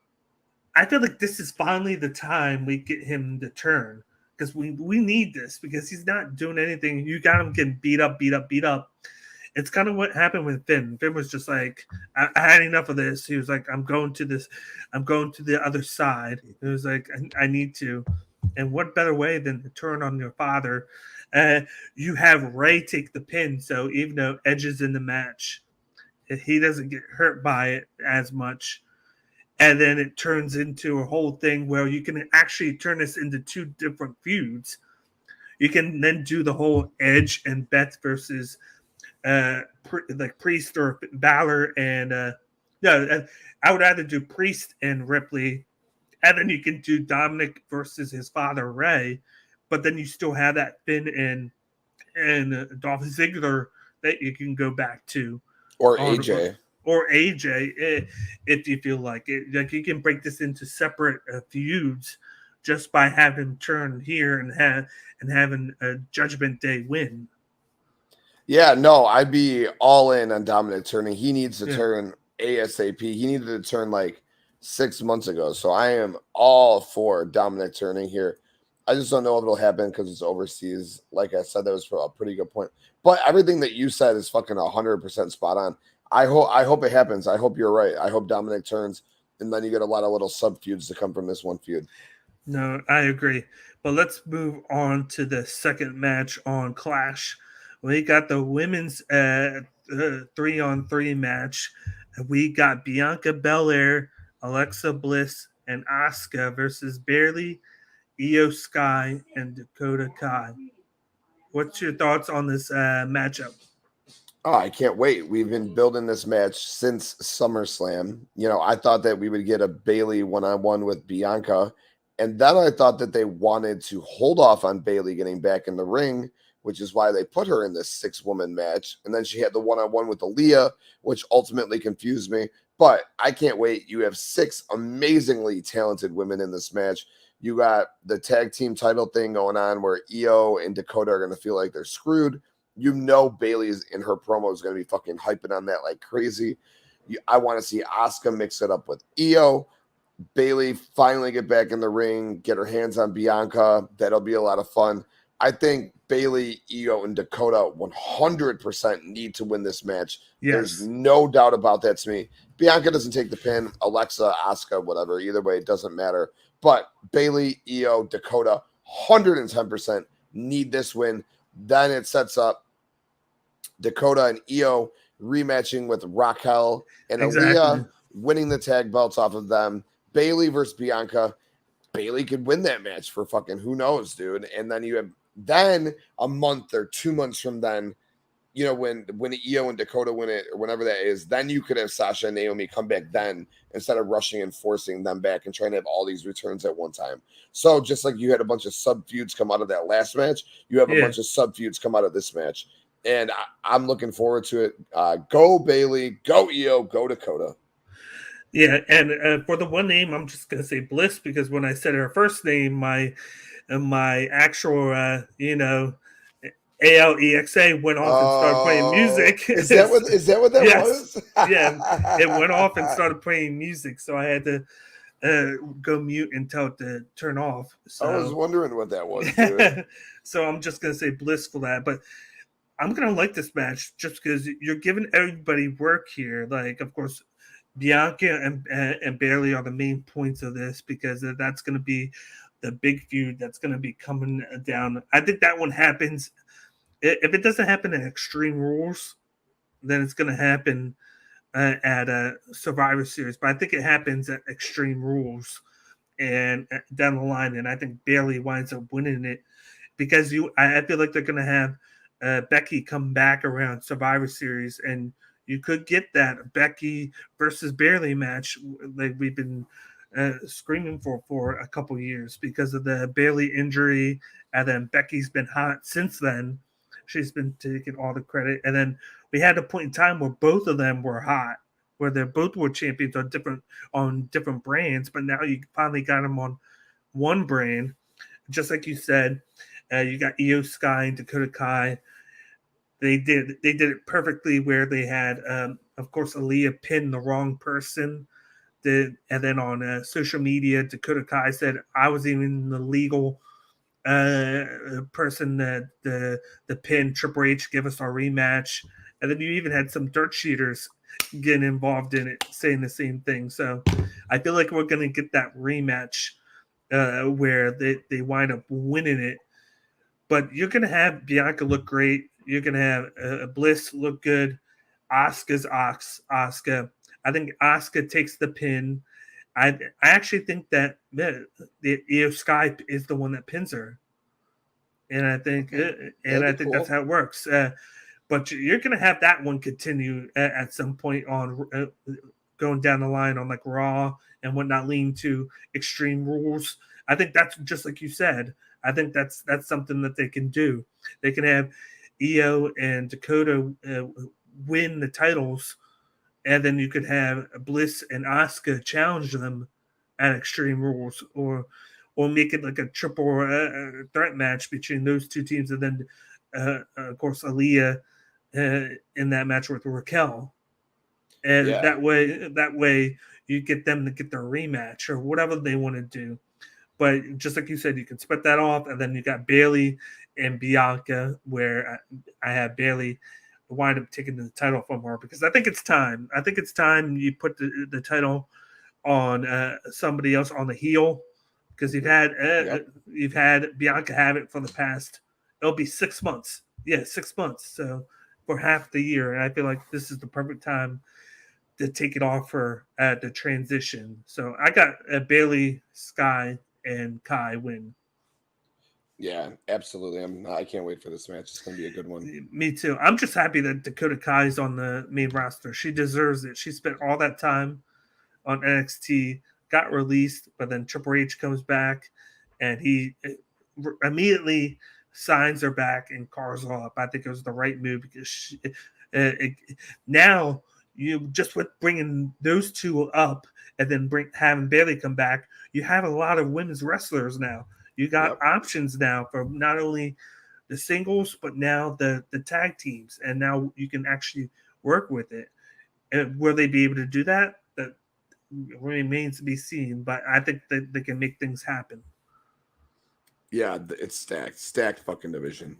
I feel like this is finally the time we get him to turn, because we need this, because he's not doing anything. You got him getting beat up. It's kind of what happened with Finn. Finn was just like, I had enough of this. He was like, I'm going to the other side. It was like, I need to. And what better way than to turn on your father? You have Ray take the pin, so even though Edge is in the match, he doesn't get hurt by it as much. And then it turns into a whole thing where you can actually turn this into 2 different feuds. You can then do the whole Edge and Beth versus like Priest or Balor, and I would either do Priest and Ripley, and then you can do Dominic versus his father Ray, but then you still have that Finn and Dolph Ziggler that you can go back to, or AJ, if you feel like it. Like, you can break this into separate feuds just by having him turn here and having a Judgment Day win. Yeah, no, I'd be all in on Dominic turning. He needs to turn ASAP. He needed to turn like 6 months ago. So I am all for Dominic turning here. I just don't know if it'll happen because it's overseas. Like I said, that was a pretty good point. But everything that you said is fucking 100% spot on. I hope it happens. I hope you're right. I hope Dominic turns, and then you get a lot of little sub feuds to come from this one feud. No, I agree. But let's move on to the second match on Clash. We got the women's 3-on-3 match. We got Bianca Belair, Alexa Bliss, and Asuka versus Bayley, Io Sky, and Dakota Kai. What's your thoughts on this matchup? Oh, I can't wait. We've been building this match since SummerSlam. You know, I thought that we would get a Bayley one-on-one with Bianca, and then I thought that they wanted to hold off on Bayley getting back in the ring, which is why they put her in this 6-woman match. And then she had the one-on-one with Aaliyah, which ultimately confused me. But I can't wait. You have 6 amazingly talented women in this match. You got the tag team title thing going on where Io and Dakota are going to feel like they're screwed. You know Bayley's in her promo is going to be fucking hyping on that like crazy. I want to see Asuka mix it up with Io. Bayley finally get back in the ring, get her hands on Bianca. That'll be a lot of fun. I think Bayley, Io, and Dakota 100% need to win this match. Yes. There's no doubt about that to me. Bianca doesn't take the pin. Alexa, Asuka, whatever. Either way, it doesn't matter. But Bayley, Io, Dakota, 110% need this win. Then it sets up Dakota and Io rematching with Raquel and Aaliyah, winning the tag belts off of them. Bayley versus Bianca. Bayley could win that match for fucking who knows, dude. And then you have a month or 2 months from then, you know, when Io and Dakota win it or whenever that is, then you could have Sasha and Naomi come back then instead of rushing and forcing them back and trying to have all these returns at one time. So just like you had a bunch of sub feuds come out of that last match, you have a bunch of sub feuds come out of this match. And I'm looking forward to it. Go Bayley, go Io, go Dakota. Yeah, and for the one name, I'm just going to say Bliss, because when I said her first name, my actual, ALEXA went off and started playing music. Is that what that was? Yeah, it went off and started playing music, so I had to go mute and tell it to turn off. So I was wondering what that was, dude. So I'm just going to say Bliss for that, but I'm gonna like this match just because you're giving everybody work here. Like, of course, Bianca and Bayley are the main points of this because that's gonna be the big feud that's gonna be coming down. I think that one happens. If it doesn't happen in Extreme Rules, then it's gonna happen at a Survivor Series. But I think it happens at Extreme Rules and down the line, and I think Bayley winds up winning it because I feel like they're going to have Becky come back around Survivor Series, and you could get that Becky versus Bayley match like we've been screaming for a couple years because of the Bayley injury, and then Becky's been hot since then. She's been taking all the credit, and then we had a point in time where both of them were hot, where they both were champions on different brands, but now you finally got them on one brand. Just like you said, you got Io Sky and Dakota Kai. They did it perfectly where they had, of course, Aaliyah pin the wrong person. And then on social media, Dakota Kai said, I was even the legal person that the pin. Triple H give us our rematch. And then you even had some dirt cheaters getting involved in it, saying the same thing. So I feel like we're going to get that rematch where they wind up winning it. But you're going to have Bianca look great. You're going to have Bliss look good. Asuka's Asuka. I think Asuka takes the pin. I actually think that the Io Sky is the one that pins her, and I think cool. That's how it works. But you're going to have that one continue at some point on going down the line on like Raw and whatnot, lean to Extreme Rules. I think that's just like you said. I think that's something that they can do. They can have Io and Dakota win the titles, and then you could have Bliss and Asuka challenge them at Extreme Rules, or make it like a triple threat match between those two teams, and then of course Aaliyah in that match with Raquel, and that way you get them to get their rematch or whatever they want to do. But just like you said, you can split that off, and then you got Bayley and Bianca, where I have Bayley wind up taking the title from her because I think it's time. I think it's time you put the title on somebody else on the heel because you've had Bianca have it for the past. It'll be 6 months. Yeah, 6 months. So for half the year, and I feel like this is the perfect time to take it off her at the transition. So I got Bayley, Sky, and Kai win. Yeah, absolutely. I can't wait for this match. It's going to be a good one. Me too. I'm just happy that Dakota Kai is on the main roster. She deserves it. She spent all that time on NXT, got released, but then Triple H comes back, and he immediately signs her back and cars her up. I think it was the right move because now you just with bringing those two up and then having Bayley come back, you have a lot of women's wrestlers now. You got options now for not only the singles, but now the tag teams. And now you can actually work with it. And will they be able to do that? That remains to be seen. But I think that they can make things happen. Yeah, it's stacked fucking division.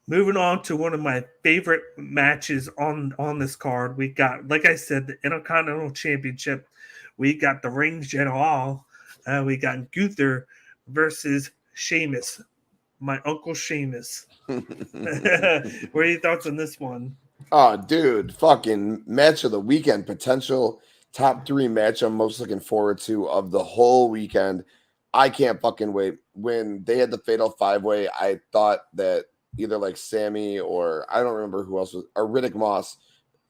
Moving on to one of my favorite matches on this card. We got, like I said, the Intercontinental Championship. We got the Ring General. We got Gunther versus Sheamus, my Uncle Sheamus. What are your thoughts on this one? Oh, dude, fucking match of the weekend, potential top 3 match I'm most looking forward to of the whole weekend. I can't fucking wait. When they had the Fatal 5-Way, I thought that either like Sammy or I don't remember who else was, or Riddick Moss,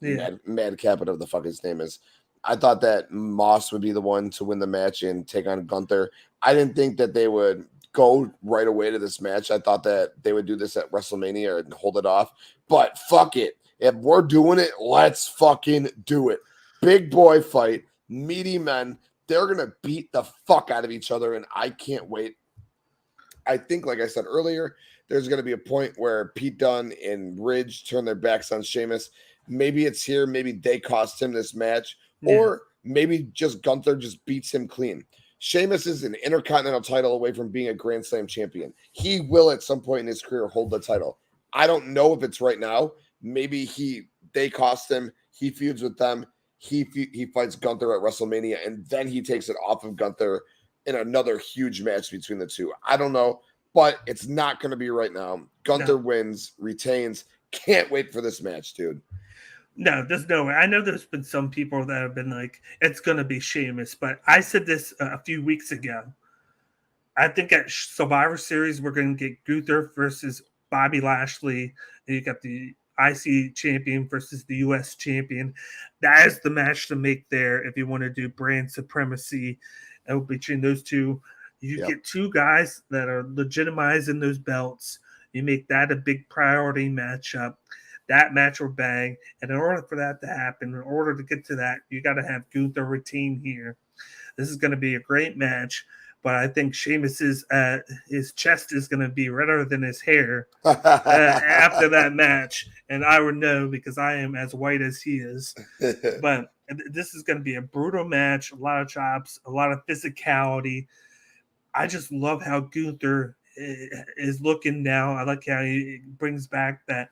Madcap, whatever the fuck his name is. I thought that Moss would be the one to win the match and take on Gunther. I didn't think that they would go right away to this match. I thought that they would do this at WrestleMania and hold it off. But fuck it. If we're doing it, let's fucking do it. Big boy fight, meaty men. They're going to beat the fuck out of each other, and I can't wait. I think, like I said earlier, there's going to be a point where Pete Dunne and Ridge turn their backs on Sheamus. Maybe it's here. Maybe they cost him this match. Yeah. Or maybe just Gunther just beats him clean. Sheamus is an Intercontinental title away from being a Grand Slam champion. He will at some point in his career hold the title. I don't know if it's right now. Maybe they cost him. He feuds with them. He fights Gunther at WrestleMania, and then he takes it off of Gunther in another huge match between the two. I don't know, but it's not going to be right now. Gunther wins, retains. Can't wait for this match, dude. No, there's no way. I know there's been some people that have been like, it's going to be Sheamus, but I said this a few weeks ago. I think at Survivor Series, we're going to get Gunther versus Bobby Lashley. And you got the IC champion versus the US champion. That is the match to make there if you want to do brand supremacy between those two. You get two guys that are legitimizing those belts. You make that a big priority matchup. That match will bang. And in order for that to happen, in order to get to that, you got to have Gunther retain here. This is going to be a great match. But I think Sheamus's his chest is going to be redder than his hair after that match. And I would know because I am as white as he is. But this is going to be a brutal match, a lot of chops, a lot of physicality. I just love how Gunther is looking now. I like how he brings back that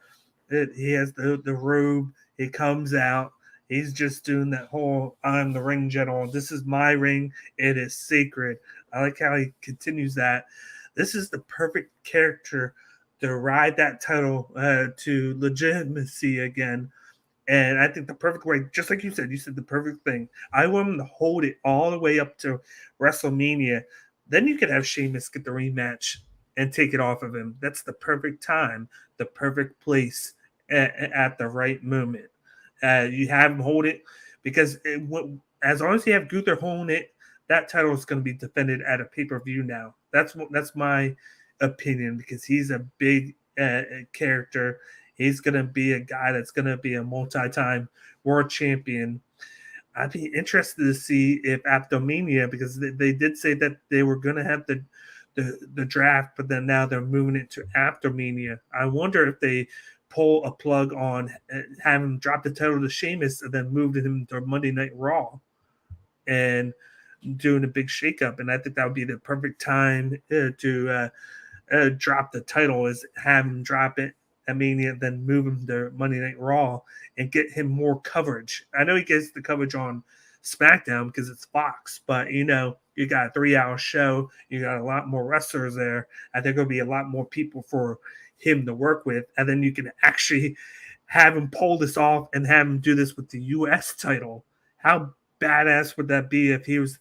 he has the robe. He comes out. He's just doing that whole I'm the ring general. This is my ring. It is sacred. I like how he continues that. This is the perfect character to ride that title to legitimacy again. And I think the perfect way, just like you said the perfect thing. I want him to hold it all the way up to WrestleMania. Then you could have Sheamus get the rematch and take it off of him. That's the perfect time, the perfect place at the right moment. You have him hold it because as long as you have Gunther holding it, that title is going to be defended at a pay-per-view now. That's my opinion because he's a big character. He's going to be a guy that's going to be a multi-time world champion. I'd be interested to see if after Mania, because they did say that they were going to have the draft, but then now they're moving it to after Mania. I wonder if they pull a plug on have him drop the title to Sheamus and then move him to Monday Night Raw and doing a big shakeup. And I think that would be the perfect time to drop the title is have him drop it at Mania, then move him to Monday Night Raw and get him more coverage. I know he gets the coverage on SmackDown because it's Fox, but you got a 3-hour show. You got a lot more wrestlers there. I think there'll be a lot more people for him to work with. And then you can actually have him pull this off and have him do this with the US title. How badass would that be if he was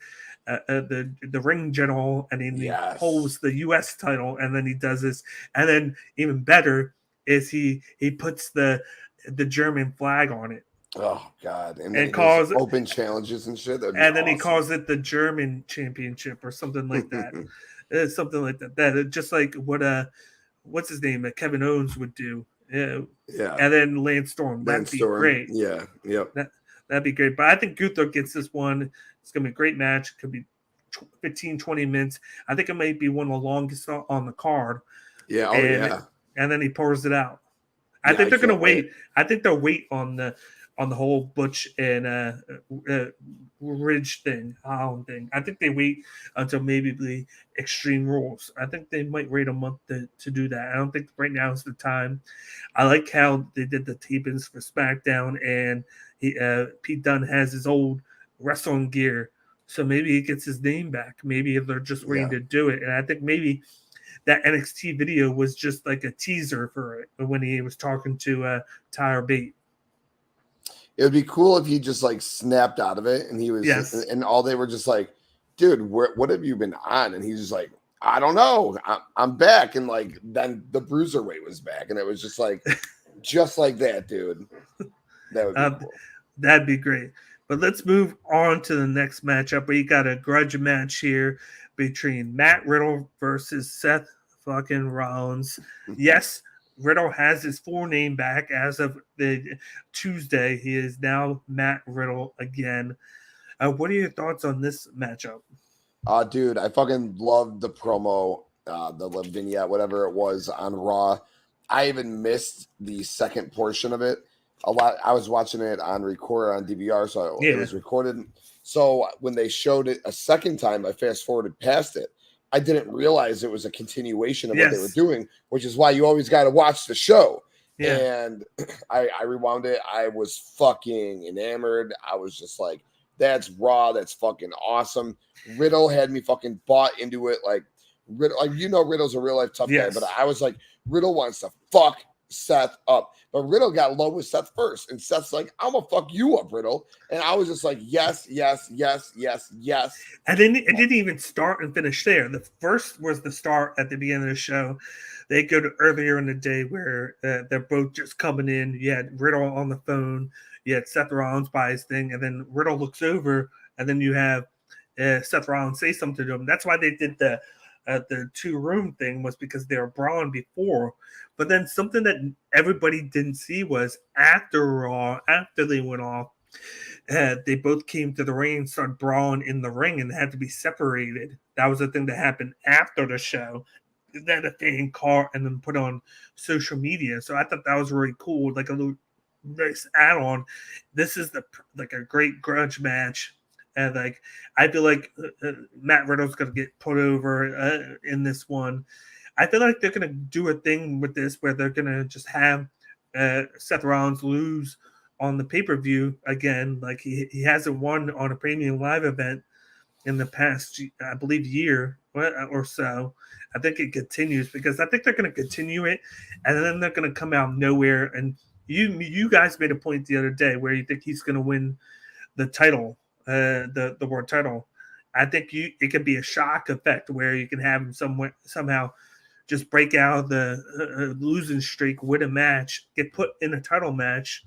the ring general and he pulls the US title and then he does this? And then even better is he puts the German flag on it. Oh God! And calls open challenges and shit. And then he calls it the German Championship or something like that. Something like that. That just like what what's his name? Kevin Owens would do. Yeah. And then Lance Storm. That'd be great. Yeah. Yep. That'd be great. But I think Gunther gets this one. It's gonna be a great match. It could be 15, 20 minutes. I think it might be one of the longest on the card. Yeah. And then he pours it out. I think they're gonna wait. I think they'll wait on the whole Butch and Ridge thing, Holland thing. I think they wait until maybe the Extreme Rules. I think they might wait a month to do that. I don't think right now is the time. I like how they did the tapings for SmackDown, and Pete Dunne has his old wrestling gear, so maybe he gets his name back. Maybe if they're just waiting to do it, and I think maybe that NXT video was just like a teaser for it when he was talking to Tyler Bate. It would be cool if he just like snapped out of it and he was, and all they were just like, dude, what have you been on? And he's just like, I don't know. I'm back. And like, then the Bruiserweight was back. And it was just like that, dude. That would be cool. That'd be great. But let's move on to the next matchup. We got a grudge match here between Matt Riddle versus Seth fucking Rollins. Yes, Riddle has his full name back as of the Tuesday. He is now Matt Riddle again. What are your thoughts on this matchup? Dude, I fucking loved the promo, the vignette, whatever it was on Raw. I even missed the second portion of it a lot. I was watching it on recorder on DVR, so it was recorded. So when they showed it a second time, I fast forwarded past it. I didn't realize it was a continuation of what they were doing, which is why you always got to watch the show. Yeah. And I rewound it. I was fucking enamored. I was just like, that's raw. That's fucking awesome. Riddle had me fucking bought into it. Like, Riddle, like, you know, Riddle's a real life tough guy, but I was like, Riddle wants to fuck Seth up. But Riddle got low with Seth first. And Seth's like, I'm going to fuck you up, Riddle. And I was just like, yes, yes, yes, yes, yes. And then it didn't even start and finish there. The first was the start at the beginning of the show. They go to earlier in the day where they're both just coming in. You had Riddle on the phone. You had Seth Rollins by his thing. And then Riddle looks over. And then you have Seth Rollins say something to him. That's why they did the 2-room thing, was because they were Bron before. But then something that everybody didn't see was after they went off, they both came to the ring and started brawling in the ring and had to be separated. That was the thing that happened after the show. That a thing caught and then put on social media. So I thought that was really cool, like a little nice add-on. This is like a great grudge match. And like, I feel like Matt Riddle's going to get put over in this one. I feel like they're going to do a thing with this where they're going to just have Seth Rollins lose on the pay-per-view again. Like he hasn't won on a premium live event in the past, I believe, year or so. I think it continues because I think they're going to continue it, and then they're going to come out of nowhere. And you guys made a point the other day where you think he's going to win the title. The world title. I think it could be a shock effect where you can have him somehow just break out the losing streak, win a match, get put in a title match,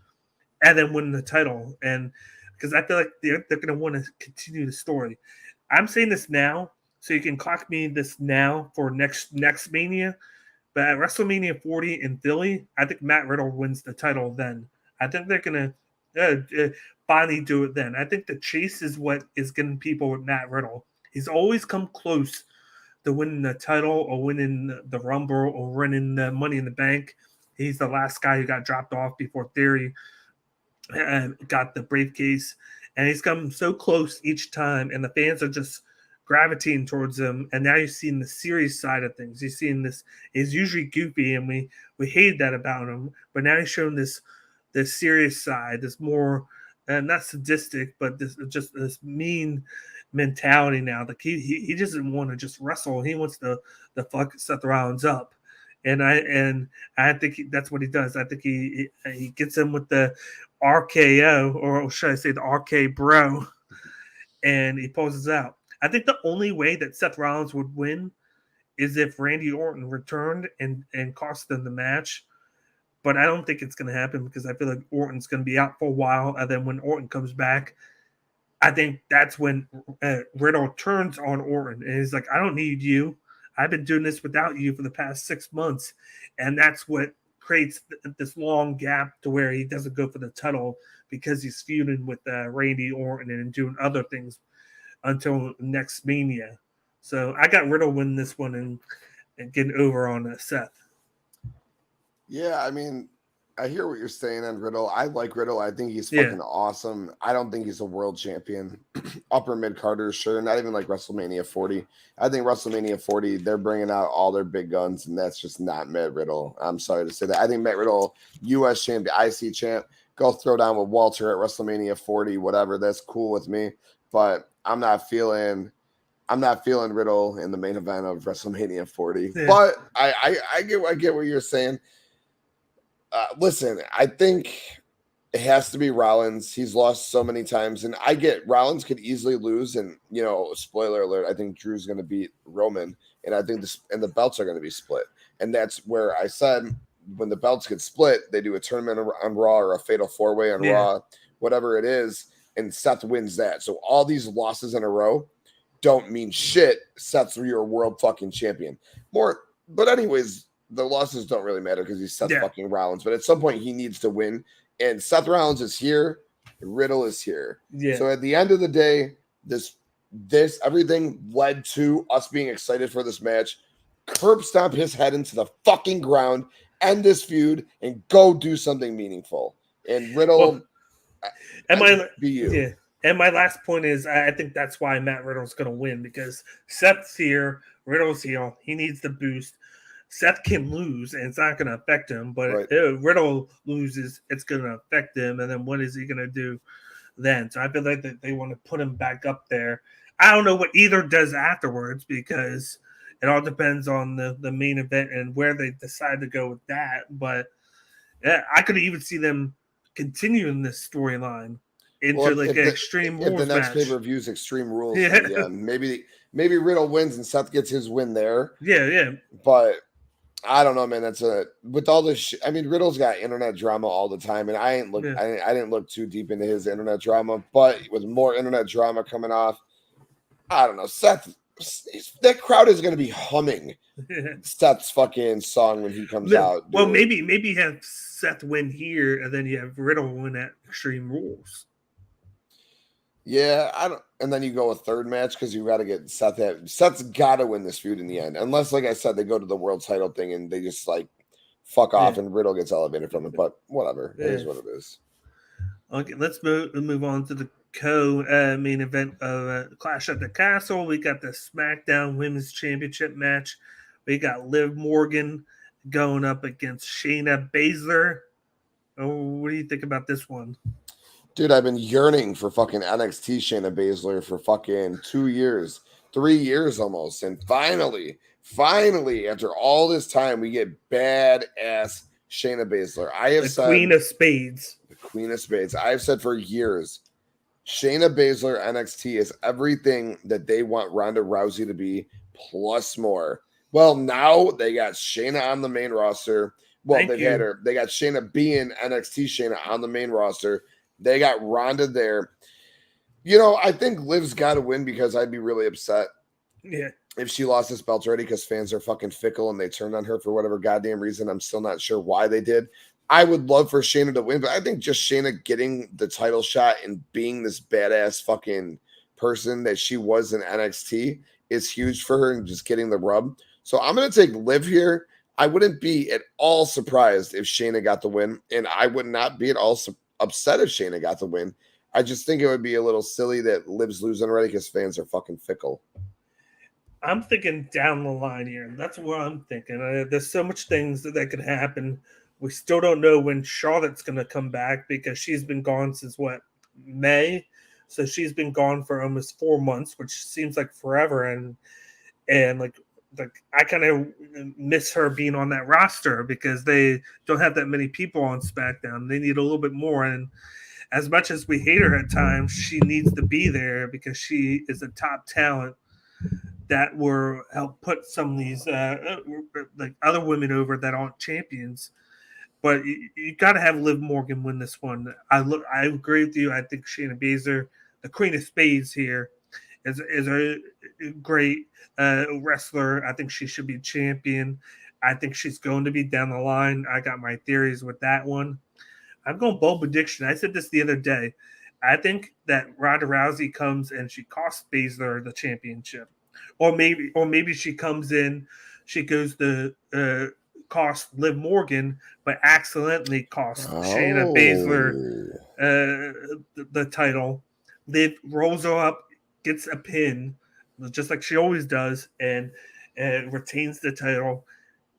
and then win the title. And because I feel like they're going to want to continue the story. I'm saying this now, so you can clock me this now for next Mania. But at WrestleMania 40 in Philly, I think Matt Riddle wins the title then. I think they're going to finally do it then. I think the chase is what is getting people with Matt Riddle. He's always come close to winning the title or winning the Rumble or winning the Money in the Bank. He's the last guy who got dropped off before Theory got the briefcase. And he's come so close each time, and the fans are just gravitating towards him. And now you're seeing the serious side of things. You're seeing this. He's usually goofy, and we hate that about him. But now he's showing this serious side, this more not sadistic, but this mean mentality now. Like he doesn't want to just wrestle. He wants to fuck Seth Rollins up. And I think that's what he does. I think he gets him with the RKO, or should I say the RK Bro, and he pulls out. I think the only way that Seth Rollins would win is if Randy Orton returned and cost them the match. But I don't think it's going to happen because I feel like Orton's going to be out for a while. And then when Orton comes back, I think that's when Riddle turns on Orton. And he's like, I don't need you. I've been doing this without you for the past 6 months. And that's what creates this long gap to where he doesn't go for the title because he's feuding with Randy Orton and doing other things until next Mania. So I got Riddle winning this one and getting over on Seth. Yeah, I mean, I hear what you're saying on Riddle. I like Riddle. I think he's fucking awesome. I don't think he's a world champion. Upper mid-carder, sure. Not even like WrestleMania 40. I think WrestleMania 40, they're bringing out all their big guns, and that's just not Matt Riddle. I'm sorry to say that. I think Matt Riddle, U.S. champion, IC champ, go throw down with Walter at WrestleMania 40, whatever. That's cool with me. But I'm not feeling Riddle in the main event of WrestleMania 40. Yeah. But I get what you're saying. Listen, I think it has to be Rollins. He's lost so many times, and I get Rollins could easily lose. And spoiler alert, I think Drew's going to beat Roman, and I think the belts are going to be split. And that's where I said when the belts get split, they do a tournament on Raw or a fatal 4-way on Raw, whatever it is, and Seth wins that. So all these losses in a row don't mean shit. Seth's your world fucking champion. But anyways. The losses don't really matter because he's Seth fucking Rollins. But at some point, he needs to win. And Seth Rollins is here. Riddle is here. Yeah. So at the end of the day, this everything led to us being excited for this match. Curb stomp his head into the fucking ground, end this feud, and go do something meaningful. And Riddle, be you. Yeah. And my last point is, I think that's why Matt Riddle's going to win because Seth's here. Riddle's heel. He needs the boost. Seth can lose, and it's not going to affect him. But Right. if Riddle loses, it's going to affect him. And then what is he going to do then? So I feel like that they want to put him back up there. I don't know what either does afterwards because it all depends on the main event and where they decide to go with that. But yeah, I could even see them continuing this storyline into like an Extreme Rules if the next match. pay-per-view is Extreme Rules, yeah, maybe Riddle wins and Seth gets his win there. Yeah. But I don't know, man. That's with all this. I mean, Riddle's got internet drama all the time, and I didn't look too deep into his internet drama. But with more internet drama coming off, I don't know. Seth, that crowd is going to be humming Seth's fucking song when he comes out. Well, maybe have Seth win here, and then you have Riddle win at Extreme Rules. Yeah, I don't. And then you go a third match because you got to get Seth. Seth's got to win this feud in the end, unless, like I said, they go to the world title thing and they just like fuck off and Riddle gets elevated from it. But whatever, it is what it is. Okay, let's move on to the main event of Clash at the Castle. We got the SmackDown Women's Championship match. We got Liv Morgan going up against Shayna Baszler. Oh, what do you think about this one? Dude, I've been yearning for fucking NXT Shayna Baszler for fucking 2 years, 3 years almost. And finally, after all this time, we get badass Shayna Baszler. I have said Queen of Spades. The Queen of Spades. I have said for years, Shayna Baszler NXT is everything that they want Ronda Rousey to be, plus more. Well, now they got Shayna on the main roster. Well, they got Shayna being NXT Shayna on the main roster. They got Ronda there. You know, I think Liv's got to win because I'd be really upset if she lost this belt already because fans are fucking fickle and they turned on her for whatever goddamn reason. I'm still not sure why they did. I would love for Shayna to win, but I think just Shayna getting the title shot and being this badass fucking person that she was in NXT is huge for her and just getting the rub. So I'm going to take Liv here. I wouldn't be at all surprised if Shayna got the win, and I would not be at all upset if Shayna got the win. I just think it would be a little silly that Liv's losing already because fans are fucking fickle. I'm thinking down the line here. That's what I'm thinking. There's so much things that could happen. We still don't know when Charlotte's going to come back because she's been gone since May. So she's been gone for almost 4 months, which seems like forever. And like I kind of miss her being on that roster because they don't have that many people on SmackDown. They need a little bit more. And as much as we hate her at times, she needs to be there because she is a top talent that will help put some of these like other women over that aren't champions. But you got to have Liv Morgan win this one. I agree with you. I think Shayna Baszler, the Queen of Spades here, is a great wrestler. I think she should be champion. I think she's going to be down the line. I got my theories with that one. I'm going bold prediction. I said this the other day. I think that Ronda Rousey comes and she costs Baszler the championship. Or maybe she comes in, she goes to cost Liv Morgan, but accidentally cost Shayna Baszler the title. Liv rolls her up, gets a pin, just like she always does, and retains the title.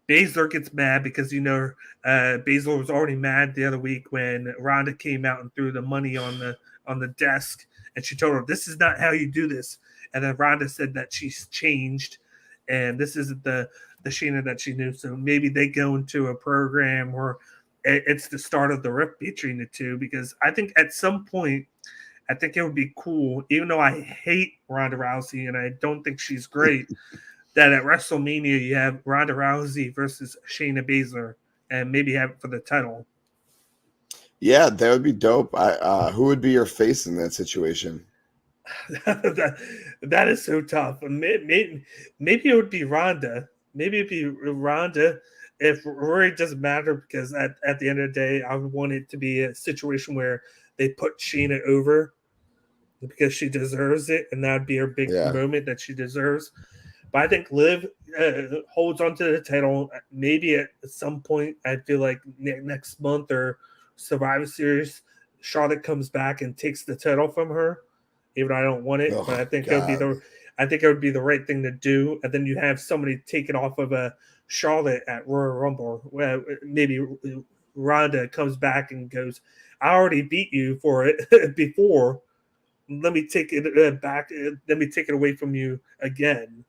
Baszler gets mad because Baszler was already mad the other week when Ronda came out and threw the money on the desk, and she told her, "This is not how you do this." And then Ronda said that she's changed, and this isn't the Shayna that she knew. So maybe they go into a program where it's the start of the rift between the two, because I think at some point, I think it would be cool, even though I hate Ronda Rousey and I don't think she's great, that at WrestleMania you have Ronda Rousey versus Shayna Baszler and maybe have it for the title. Yeah, that would be dope. Who would be your face in that situation? that is so tough. Maybe it would be Ronda. Maybe it'd be Ronda. If Rory doesn't matter, because at the end of the day, I would want it to be a situation where they put Shayna over because she deserves it, and that'd be her big moment that she deserves. But I think Liv holds on to the title. Maybe at some point, I feel like next month or Survivor Series, Charlotte comes back and takes the title from her. Even though I don't want it, but I think I think it would be the right thing to do. And then you have somebody take it off of a Charlotte at Royal Rumble. Well, maybe Ronda comes back and goes, I already beat you for it before. Let me take it back. Let me take it away from you again.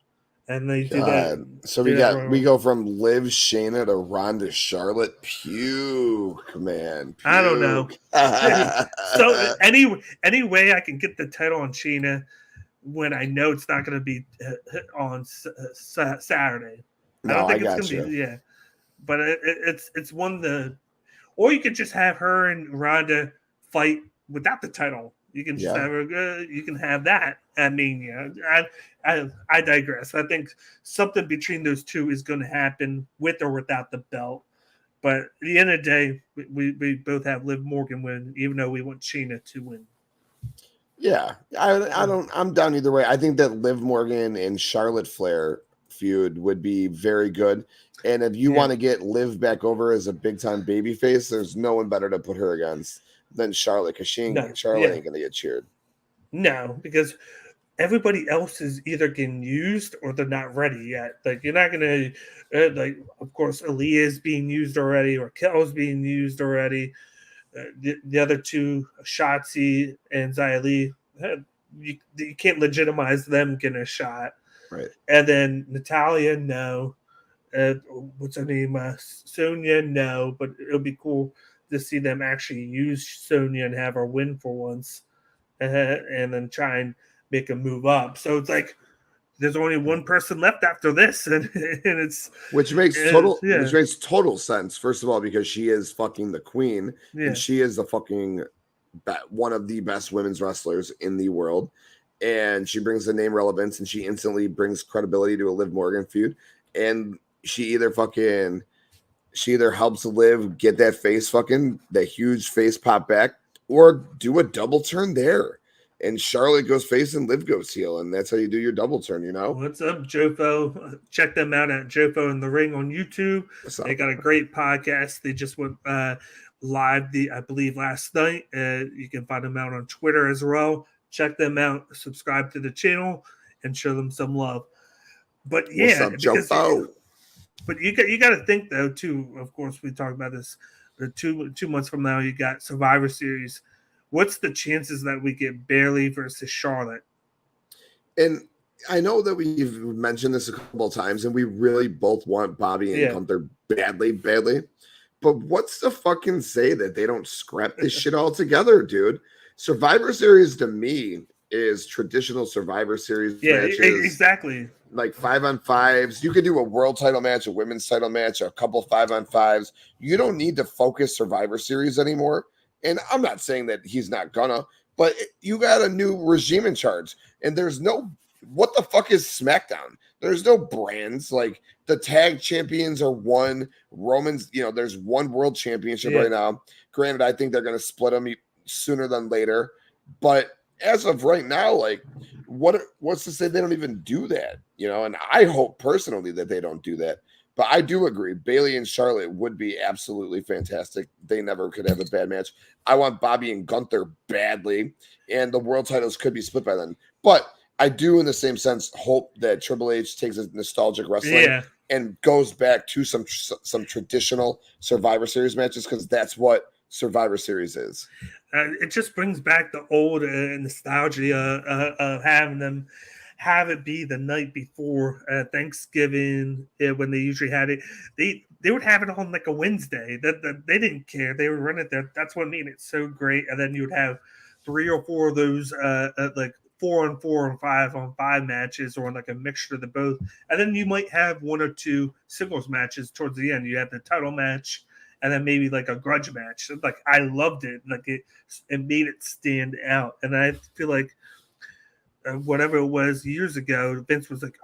And they do that. So we go from Liv Shayna to Ronda Charlotte. Puke, man. Puke. I don't know. So any way I can get the title on Shayna when I know it's not going to be on Saturday. No, I don't think it's going to be. Yeah, but it's one of the. Or you could just have her and Ronda fight without the title. You can just have her. You can have that. I mean, yeah, I digress. I think something between those two is going to happen with or without the belt. But at the end of the day, we both have Liv Morgan win, even though we want Shayna to win. Yeah, I'm down either way. I think that Liv Morgan and Charlotte Flair feud would be very good. And if you want to get Liv back over as a big time babyface, there's no one better to put her against than Charlotte, because Charlotte ain't gonna get cheered. No, because everybody else is either getting used or they're not ready yet. Like you're not gonna like, of course, Aaliyah is being used already, or Kel's being used already. The other two, Shotzi and Xia Li, you can't legitimize them getting a shot. Right. And then Natalya, no. What's her name? Sonya, no. But it'll be cool to see them actually use Sonya and have her win for once, and then try and make a move up. So it's like there's only one person left after this, and it's which makes total sense. First of all, because she is fucking the queen, and she is the fucking one of the best women's wrestlers in the world, and she brings the name relevance, and she instantly brings credibility to a Liv Morgan feud, and she either helps Liv get that huge face pop back, or do a double turn there. And Charlotte goes face and Liv goes heel. And that's how you do your double turn, What's up, Jofo? Check them out at Jofo in the Ring on YouTube. They got a great podcast. They just went live, I believe, last night. You can find them out on Twitter as well. Check them out. Subscribe to the channel and show them some love. But yeah, what's up, Jofo? But you got to think, though, too. Of course, we talked about this. 2 months from now, you got Survivor Series. What's the chances that we get Bayley versus Charlotte? And I know that we've mentioned this a couple of times, and we really both want Bobby and Gunther badly. But what's the fucking say that they don't scrap this shit all together, dude? Survivor Series to me is traditional Survivor Series matches. Exactly. Like 5-on-5s. You could do a world title match, a women's title match, a couple 5-on-5s. You don't need to focus Survivor Series anymore. And I'm not saying that he's not gonna, but you got a new regime in charge. And there's no, what the fuck is SmackDown? There's no brands. Like the tag champions are one. Roman's, there's one world championship right now. Granted, I think they're going to split them sooner than later. But as of right now, like, what's to say they don't even do that? And I hope personally that they don't do that. But I do agree, Bayley and Charlotte would be absolutely fantastic. They never could have a bad match. I want Bobby and Gunther badly, and the world titles could be split by then. But I do, in the same sense, hope that Triple H takes a nostalgic wrestling and goes back to some traditional Survivor Series matches, because that's what Survivor Series is. It just brings back the old nostalgia of having them have it be the night before Thanksgiving, when they usually had it. They would have it on like a Wednesday. That they didn't care. They would run it there. That's what made it so great. And then you would have 3 or 4 of those like 4-on-4 and 5-on-5 matches, or like a mixture of the both. And then you might have 1 or 2 singles matches towards the end. You have the title match, and then maybe like a grudge match. Like, I loved it. Like it made it stand out. And I feel like whatever it was years ago, Vince was like,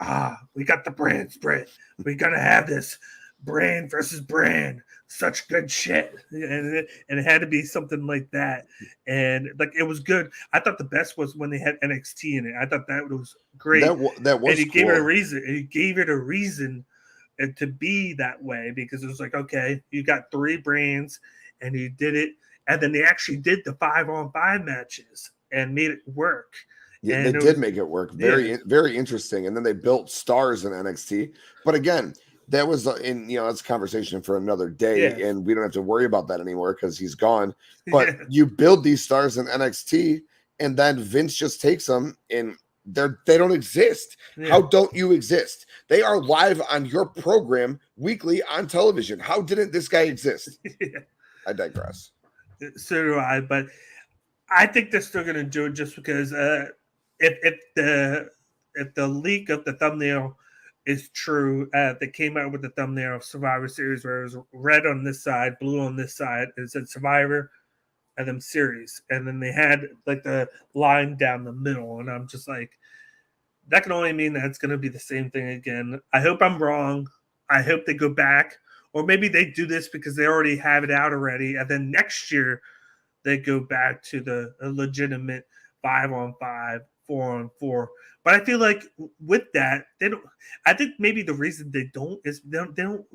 we got the brand split. We got to have this brand versus brand. Such good shit. And it had to be something like that. And like, it was good. I thought the best was when they had NXT in it. I thought that was great. That was and he cool. gave it a reason. And he gave it a reason to be that way, because it was like, okay, you got 3 brands and you did it. And then they actually did the 5-on-5 matches and made it work. Yeah, And they it did was, make it work. yeah, Very interesting. And then they built stars in NXT. But again, that was that's a conversation for another day, yeah, and we don't have to worry about that anymore because he's gone. But yeah, you build these stars in NXT, and then Vince just takes them, and they don't exist. yeah. How don't you exist? They are live on your program weekly on television. How didn't this guy exist? Yeah. I digress. So do I, but I think they're still going to do it just because if the leak of the thumbnail is true, they came out with the thumbnail of Survivor Series where it was red on this side, blue on this side. It said Survivor and then Series, and then they had like the line down the middle, and I'm just like, that can only mean that it's going to be the same thing again. I hope I'm wrong. I hope they go back, or maybe they do this because they already have it out already, and then next year they go back to the legitimate 5-on-5, 4-on-4. But I feel like with that, they don't. I think maybe the reason they don't is they don't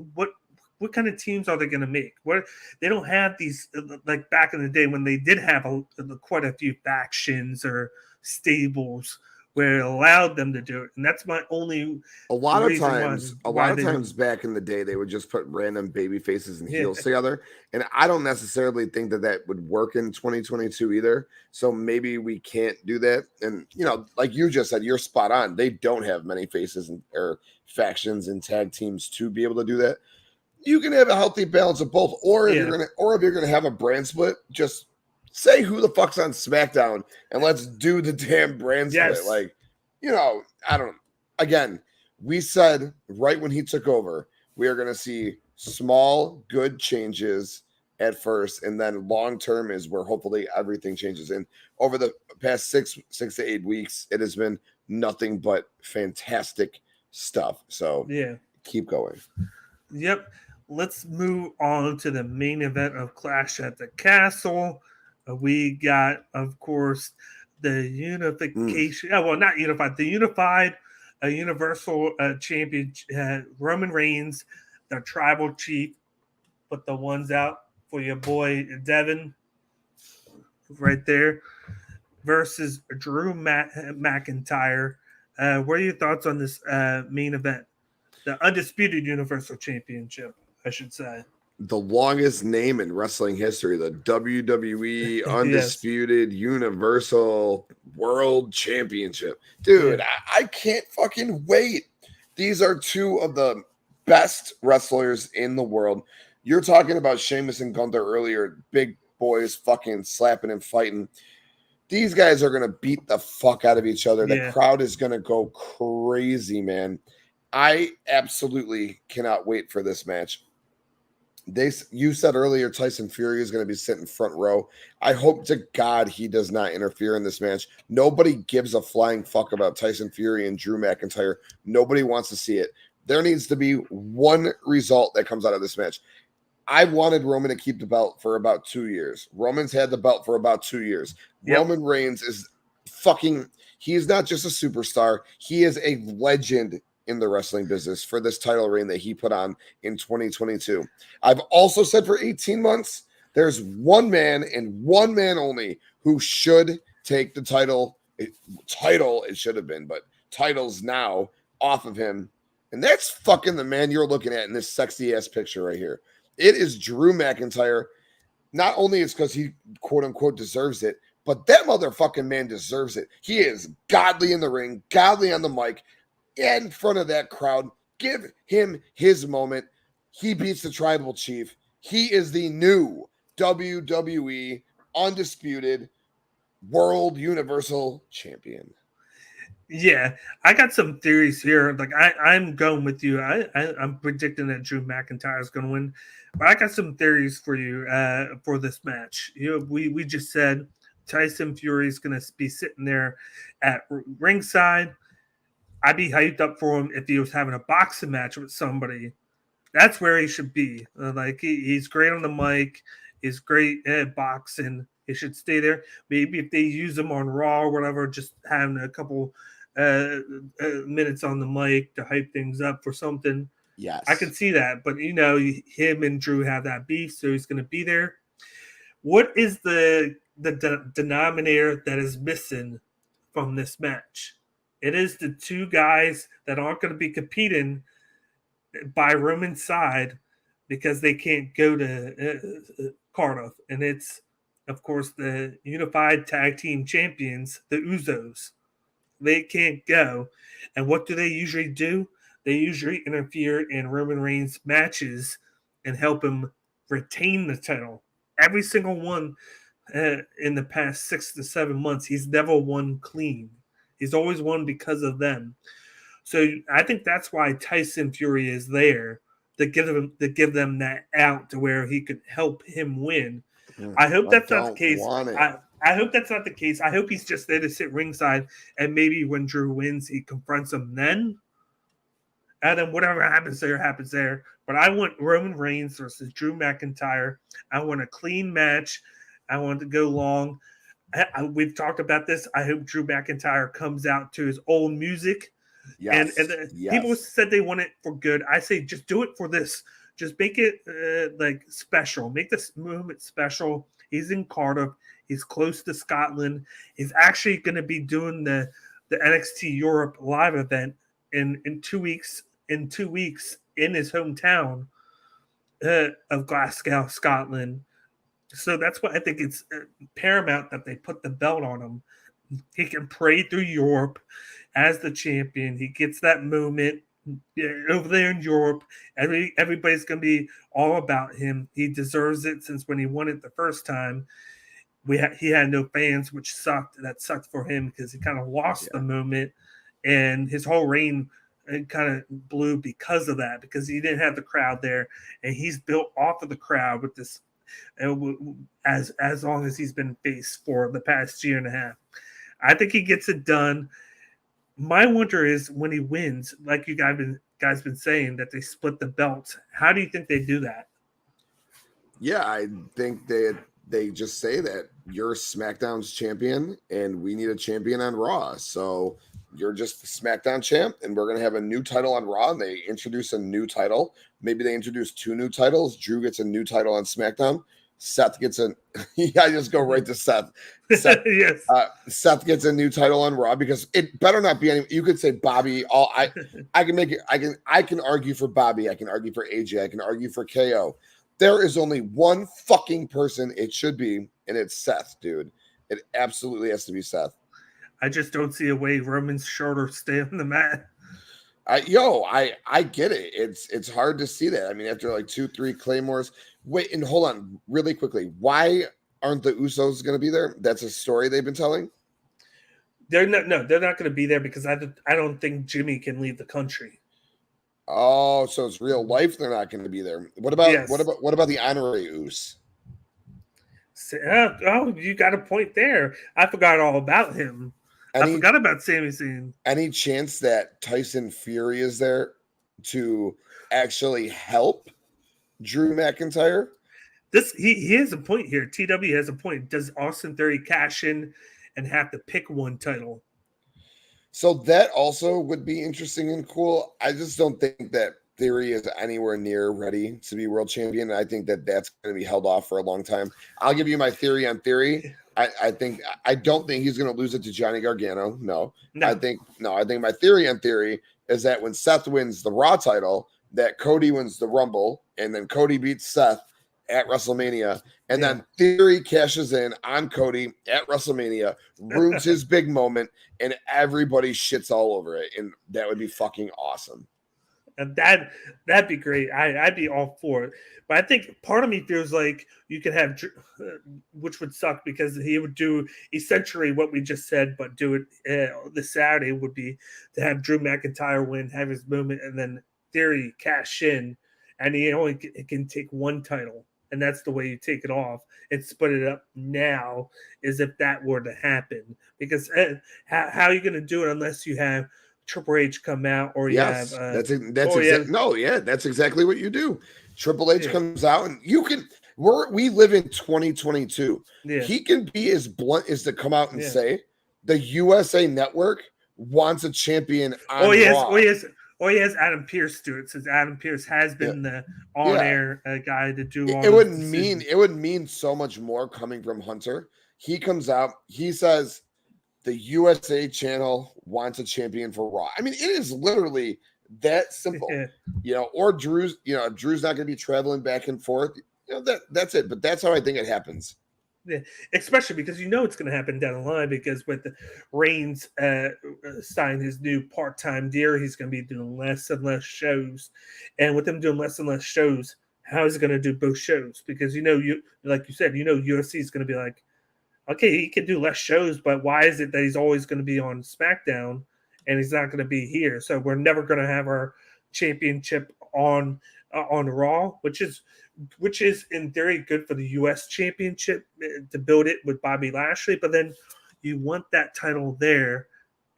what kind of teams are they going to make? What they don't have these like back in the day when they did have quite a few factions or stables where it allowed them to do it, and that's my only A lot of times don't. back in the day, they would just put random baby faces and Yeah, heels together. And I don't necessarily think that would work in 2022 either. So maybe we can't do that. And, like you just said, you're spot on. They don't have many faces or factions and tag teams to be able to do that. You can have a healthy balance of both. Or if yeah, you're going to have a brand split, just say who the fuck's on SmackDown and let's do the damn brand split. yes, Like, I don't, again, we said right when he took over, we are going to see small, good changes at first, and then long term is where hopefully everything changes. And over the past 6 to 8 weeks, it has been nothing but fantastic stuff. So yeah. keep going. Yep. Let's move on to the main event of Clash at the Castle. We got, of course, the unification. Well, not unified. The unified Universal Champion Roman Reigns, the Tribal Chief, put the ones out for your boy Devin, right there, versus Drew McIntyre. What are your thoughts on this main event? The Undisputed Universal Championship, I should say. The longest name in wrestling history, the WWE Yes. Undisputed Universal World Championship. Dude, Yeah. I can't fucking wait. These are two of the best wrestlers in the world. You're talking about Sheamus and Gunther earlier, big boys fucking slapping and fighting. These guys are going to beat the fuck out of each other. Yeah. The crowd is going to go crazy, man. I absolutely cannot wait for this match. You said earlier Tyson Fury is going to be sitting front row. I hope to God he does not interfere in this match. Nobody gives a flying fuck about Tyson Fury and Drew McIntyre. Nobody wants to see it. There needs to be one result that comes out of this match. I wanted Roman to keep the belt for about 2 years. Roman's had the belt for about 2 years. Yep. Roman Reigns is he's not just a superstar. He is a legend in the wrestling business for this title reign that he put on in 2022. I've also said for 18 months, there's one man and one man only who should take the title. It should have been, but titles now off of him. And that's fucking the man you're looking at in this sexy ass picture right here. It is Drew McIntyre. Not only is because he quote unquote deserves it, but that motherfucking man deserves it. He is godly in the ring, godly on the mic, in front of that crowd. Give him his moment. He beats the Tribal Chief. He is the new WWE Undisputed World Universal Champion. Yeah, I got some theories here. Like I'm going with you. I'm predicting that Drew McIntyre is going to win, but I got some theories for you for this match. We just said Tyson Fury is going to be sitting there at ringside. I'd be hyped up for him if he was having a boxing match with somebody. That's where he should be. Like he's great on the mic. He's great at boxing. He should stay there. Maybe if they use him on Raw or whatever, just having a couple minutes on the mic to hype things up for something. Yes, I can see that. But him and Drew have that beef, so he's going to be there. What is the denominator that is missing from this match. It is the two guys that aren't going to be competing by Roman's side because they can't go to Cardiff. And it's, of course, the Unified Tag Team Champions, the Usos. They can't go. And what do they usually do? They usually interfere in Roman Reigns' matches and help him retain the title. Every single one in the past 6 to 7 months, he's never won clean. He's always won because of them. So I think that's why Tyson Fury is there to give them that out to where he could help him win. I hope that's not the case. I hope that's not the case. I hope he's just there to sit ringside, and maybe when Drew wins, he confronts him then. And then whatever happens there. But I want Roman Reigns versus Drew McIntyre. I want a clean match. I want it to go long. We've talked about this. I hope Drew McIntyre comes out to his old music. Yes. And people said they want it for good. I say just do it for this. Just make it like special. Make this movement special. He's in Cardiff. He's close to Scotland. He's actually going to be doing the NXT Europe live event in 2 weeks. In 2 weeks in his hometown of Glasgow, Scotland. So that's why I think it's paramount that they put the belt on him. He can parade through Europe as the champion. He gets that moment over there in Europe. Everybody's going to be all about him. He deserves it since when he won it the first time. He had no fans, which sucked. That sucked for him because he kind of lost the moment, and his whole reign kind of blew because of that, because he didn't have the crowd there, and he's built off of the crowd with this as long as he's been face for the past year and a half. I think he gets it done. My wonder is when he wins, like you guys been saying, that they split the belts. How do you think they do that? Yeah, I think they just say that you're SmackDown's champion and we need a champion on Raw. So you're just the SmackDown champ and we're going to have a new title on Raw. And they introduce a new title. Maybe they introduce 2 new titles. Drew gets a new title on SmackDown. Seth gets I just go right to Seth. Yes. Seth gets a new title on Raw because it better not be any. You could say Bobby. I can make it. I can argue for Bobby. I can argue for AJ. I can argue for KO. There is only one fucking person it should be, and it's Seth, dude. It absolutely has to be Seth. I just don't see a way Roman's shoulder stay on the mat. I get it. It's hard to see that. I mean, after like 2-3 Claymores. Wait, and hold on really quickly. Why aren't the Usos going to be there? That's a story they've been telling. They're not going to be there because I don't think Jimmy can leave the country. Oh, so it's real life. They're not going to be there. What about the honorary Us? Oh, you got a point there. I forgot all about him. I forgot about Sami Zayn. Any chance that Tyson Fury is there to actually help Drew McIntyre? He has a point here. TW has a point. Does Austin Theory cash in and have to pick one title? So that also would be interesting and cool. I just don't think that Theory is anywhere near ready to be world champion. I think that that's going to be held off for a long time. I'll give you my theory on Theory. I don't think he's going to lose it to Johnny Gargano. No. I think my theory on Theory is that when Seth wins the Raw title, that Cody wins the Rumble, and then Cody beats Seth at WrestleMania, and then Theory cashes in on Cody at WrestleMania, ruins his big moment, and everybody shits all over it, and that would be fucking awesome. And that'd be great. I'd be all for it. But I think part of me feels like you could have, which would suck because he would do essentially what we just said, but do it this Saturday would be to have Drew McIntyre win, have his moment, and then Theory cash in, and he only can take one title. And that's the way you take it off and split it up now, is if that were to happen. Because how are you going to do it unless you have Triple H come out or you have that's exactly what you do. Triple H comes out and we live in 2022. He can be as blunt as to come out and say the USA Network wants a champion on Raw. He has Adam Pearce do it, since Adam Pearce has been the on-air guy to do all it would mean so much more coming from Hunter. He comes out, he says the USA channel wants a champion for Raw. I mean, it is literally that simple. Or Drew's not going to be traveling back and forth. That's it. But that's how I think it happens. Yeah, especially because it's going to happen down the line, because with the Reigns signed his new part-time deal, he's going to be doing less and less shows. And with him doing less and less shows, how is he going to do both shows? Because like you said, UFC is going to be like, okay, he can do less shows, but why is it that he's always going to be on SmackDown and he's not going to be here? So we're never going to have our championship on Raw, which is in theory good for the U.S. Championship to build it with Bobby Lashley, but then you want that title there,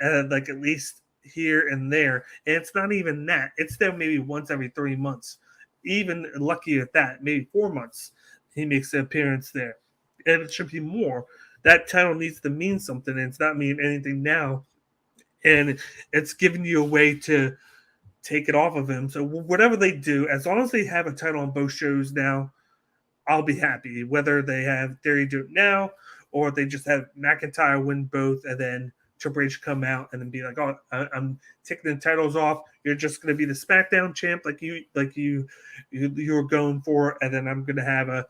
like at least here and there, and it's not even that. It's there maybe once every 3 months, even lucky at that, maybe 4 months he makes an appearance there, and it should be more. That title needs to mean something, and it's not meaning anything now, and it's giving you a way to take it off of him. So whatever they do, as long as they have a title on both shows now, I'll be happy. Whether they have Theory do it now, or they just have McIntyre win both, and then Triple H come out and then be like, "Oh, I'm taking the titles off. You're just going to be the SmackDown champ, like you were going for, and then I'm going to have a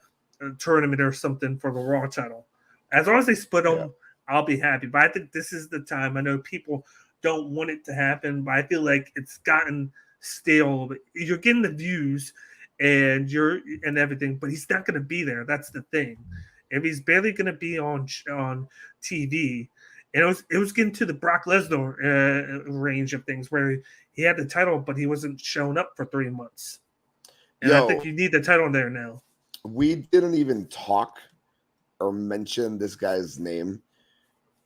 tournament or something for the Raw title." As long as they split them, I'll be happy. But I think this is the time. I know people don't want it to happen, but I feel like it's gotten stale. You're getting the views and everything, but he's not going to be there. That's the thing. If he's barely going to be on TV, and it was getting to the Brock Lesnar range of things where he had the title, but he wasn't showing up for 3 months. And I think you need the title there now. We didn't even talk or mention this guy's name.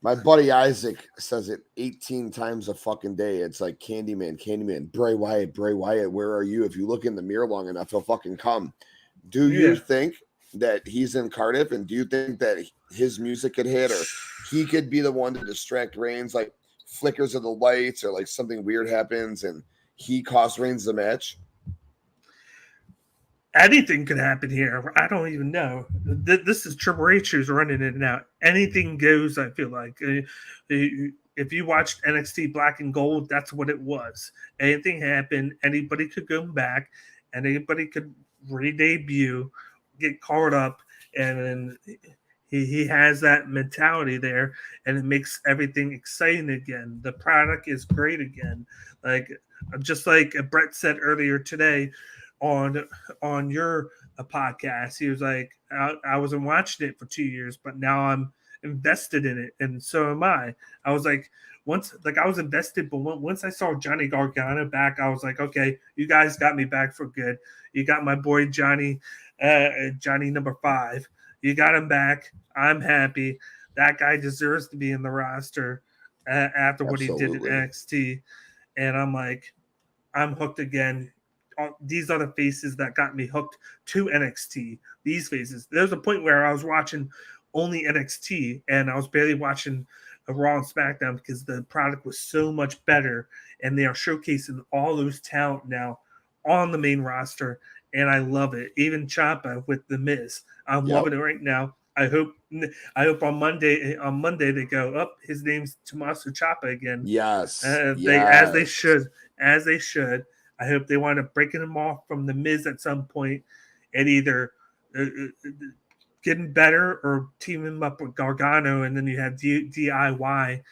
My buddy Isaac says it 18 times a fucking day. It's like Candyman, Bray Wyatt, where are you? If you look in the mirror long enough, he'll fucking come. Do you think that he's in Cardiff, and do you think that his music could hit, or he could be the one to distract Reigns, like flickers of the lights, or like something weird happens and he costs Reigns the match? Anything could happen here. I don't even know. This is Triple H who's running it now. Anything goes, I feel like. If you watched NXT Black and Gold, that's what it was. Anything happened. Anybody could go back. And anybody could re-debut, get called up. And then he has that mentality there. And it makes everything exciting again. The product is great again. Just like Brett said earlier today, on your podcast, he was like, I wasn't watching it for 2 years, but now I'm invested in it, and so am I. I was like, I was invested, but once I saw Johnny Gargano back, I was like, okay, you guys got me back for good. You got my boy Johnny number 5. You got him back. I'm happy. That guy deserves to be in the roster after what he did at NXT, and I'm like, I'm hooked again. These are the faces that got me hooked to NXT. These faces. There's a point where I was watching only NXT and I was barely watching a Raw and SmackDown because the product was so much better, and they are showcasing all those talent now on the main roster, and I love it. Even Ciampa with The Miz, I'm loving it right now. I hope on Monday they go up. His name's Tommaso Ciampa again. Yes, as they should. I hope they wind up breaking him off from The Miz at some point and either getting better or teaming him up with Gargano, and then you have DIY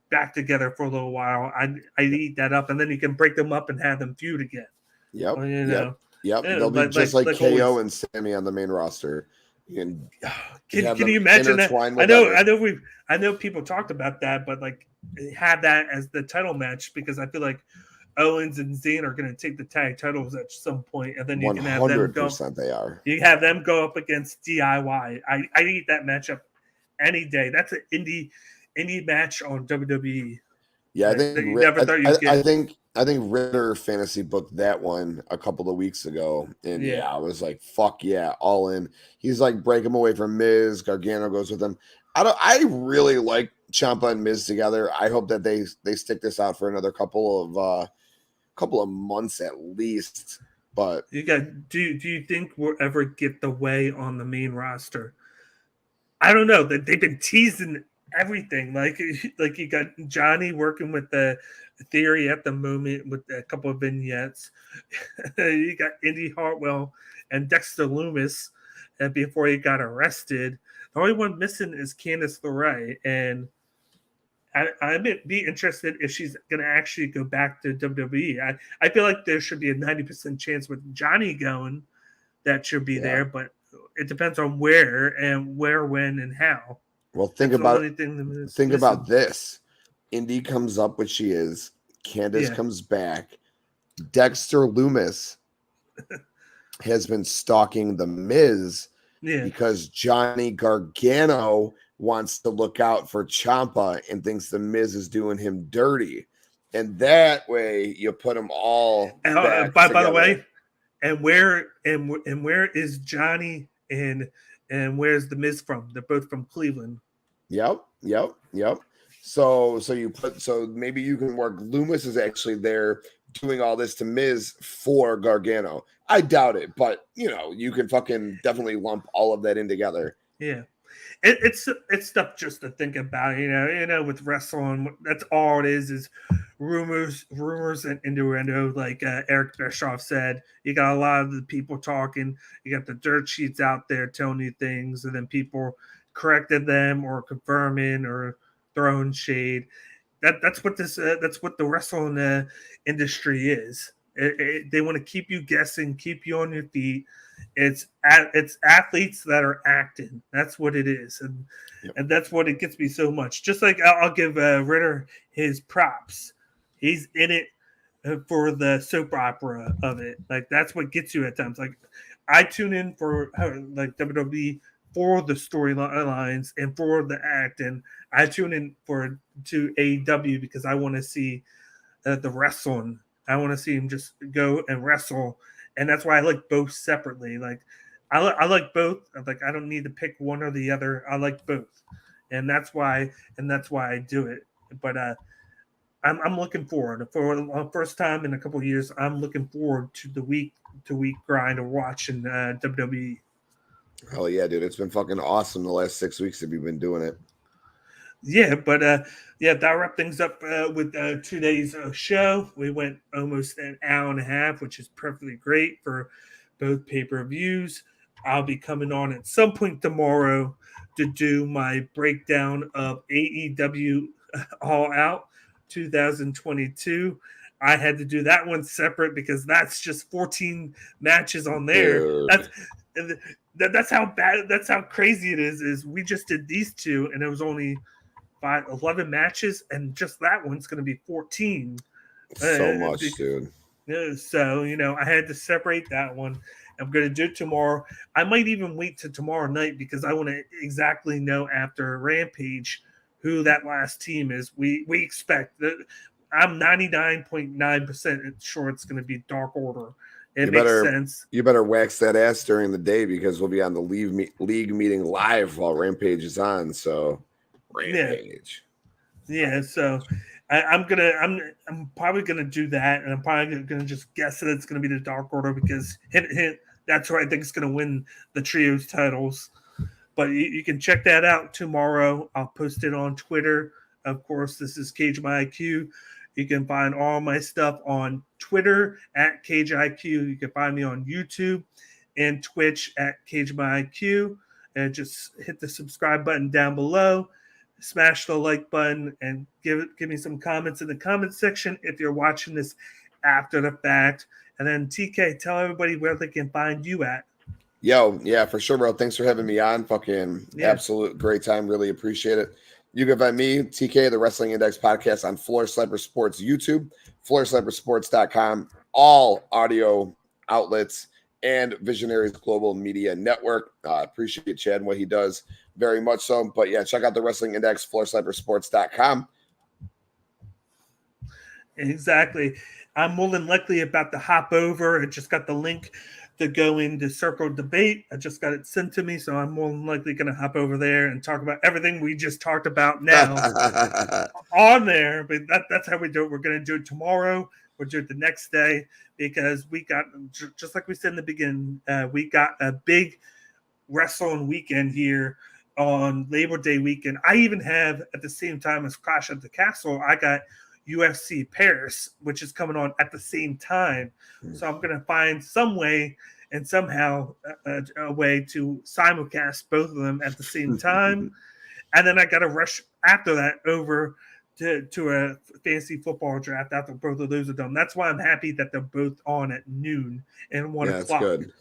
back together for a little while. I'd eat that up, and then you can break them up and have them feud again. Yep. They'll be just like KO always. And Sammy on the main roster. Can you imagine that? I know people talked about that, but like have that as the title match, because I feel like Owens and Zayn are going to take the tag titles at some point, and then you can have them go. 100% they are. You have them go up against DIY. I eat that matchup any day. That's an indie match on WWE. Yeah, I think Ritter fantasy booked that one a couple of weeks ago, and I was like, "Fuck yeah, all in." He's like, break him away from Miz. Gargano goes with him. I really like Ciampa and Miz together. I hope that they stick this out for another couple of months at least. But do you think we'll ever get the way on the main roster? I don't know. They've been teasing everything. Like you got Johnny working with the Theory at the moment with a couple of vignettes. You got Indy Hartwell and Dexter Loomis, and before he got arrested. The only one missing is Candice LeRae, and I'd be interested if she's going to actually go back to WWE. I feel like there should be a 90% chance with Johnny going that should be there, but it depends on where, when, and how. Well, think about this. Indy comes up, which she is. Candice comes back. Dexter Loomis has been stalking The Miz because Johnny Gargano wants to look out for Ciampa and thinks The Miz is doing him dirty. And that way you put them all back by the way, and where is Johnny and where's The Miz from? They're both from Cleveland. Yep. So maybe you can work. Loomis is actually there doing all this to Miz for Gargano. I doubt it, but you can fucking definitely lump all of that in together. Yeah. It's stuff just to think about, with wrestling. That's all it is rumors and innuendo. Like Eric Bischoff said, you got a lot of the people talking. You got the dirt sheets out there telling you things, and then people corrected them or confirming or throwing shade. That's what the wrestling industry is. They want to keep you guessing, keep you on your feet. It's athletes that are acting. That's what it is, and that's what it gets me so much. Just like I'll give Ritter his props. He's in it for the soap opera of it. Like that's what gets you at times. Like I tune in for like WWE for the storylines and for the act, and I tune in to AEW because I want to see the wrestling. I want to see him just go and wrestle. And that's why I like both separately. Like I like both. Like I don't need to pick one or the other. I like both, and that's why I do it. But I'm looking forward for the first time in a couple of years. I'm looking forward to the week to week grind of watching WWE. Hell yeah, dude! It's been fucking awesome the last 6 weeks that we've been doing it. Yeah, but that wrapped things up with today's show. We went almost an hour and a half, which is perfectly great for both pay-per-views. I'll be coming on at some point tomorrow to do my breakdown of AEW All Out 2022. I had to do that one separate because that's just 14 matches on there. Dude. That's how bad. That's how crazy it is. Is we just did these two, and it was only 11 matches, and just that one's going to be 14. So much, dude. So, I had to separate that one. I'm going to do it tomorrow. I might even wait till tomorrow night because I want to exactly know after Rampage who that last team is. We expect that. I'm 99.9% sure it's going to be Dark Order. It makes sense. You better wax that ass during the day because we'll be on the league meeting live while Rampage is on. So Rampage. Yeah. So I'm probably gonna do that, and I'm probably gonna just guess that it's gonna be the Dark Order because hint, that's where I think it's gonna win the trios titles. But you can check that out tomorrow. I'll post it on Twitter. Of course, this is Cage My IQ. You can find all my stuff on Twitter at Cage IQ. You can find me on YouTube and Twitch at Cage My IQ. And just hit the subscribe button down below. Smash the like button and give me some comments in the comment section if you're watching this after the fact. And then TK, tell everybody where they can find you at. Yo, yeah, for sure, bro. Thanks for having me on. Fucking absolute great time. Really appreciate it. You can find me, TK, the Wrestling Index podcast on Floor Sliper Sports YouTube, floorslipersports.com, all audio outlets, and Visionaries Global Media Network. Appreciate Chad and what he does very much so. But yeah, check out the Wrestling Index, floorslipersports.com. Exactly. I'm more than likely about to hop over. I just got the link to go into Circle Debate. I just got it sent to me, so I'm more than likely going to hop over there and talk about everything we just talked about now on there. But that's how we do it. We're going to do it tomorrow. We'll do it the next day because we got, just like we said in the beginning, we got a big wrestling weekend here on Labor Day weekend. I even have, at the same time as Clash at the Castle, I got UFC Paris, which is coming on at the same time. So I'm going to find some way and somehow a way to simulcast both of them at the same time. And then I got to rush after that over to a fantasy football draft after both of those are done. That's why I'm happy that they're both on at noon and 1 o'clock. Good.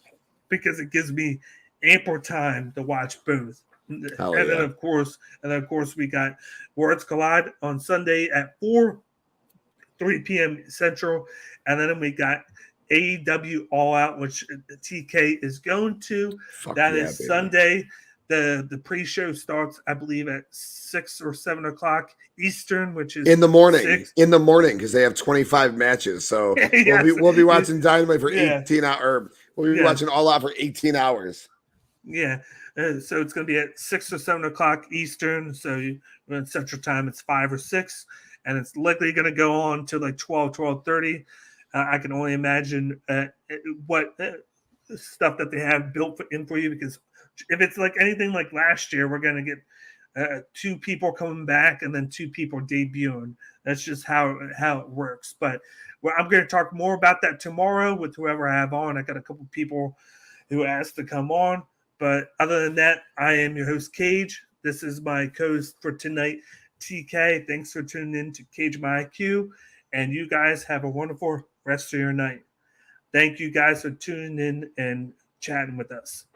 Because it gives me ample time to watch both. Then of course we got Worlds Collide on Sunday at 3 p.m. Central, and then we got AEW All Out, which TK is going to. That is baby. Sunday. The pre-show starts, I believe, at 6 or 7 o'clock Eastern, which is in the morning. 6. In the morning, because they have 25 matches. So yes. we'll be watching Dynamite for 18 hours. We'll be watching All Out for 18 hours. Yeah. So it's going to be at 6 or 7 o'clock Eastern. So Central Time, it's 5 or 6. And it's likely going to go on to like 12:30. I can only imagine what stuff that they have built in for you, because if it's like anything like last year, we're going to get 2 people coming back and then 2 people debuting. That's just how it works. But I'm going to talk more about that tomorrow with whoever I have on. I got a couple people who asked to come on. But other than that, I am your host, Cage. This is my co-host for tonight, TK. Thanks for tuning in to Cage My IQ. And you guys have a wonderful rest of your night. Thank you guys for tuning in and chatting with us.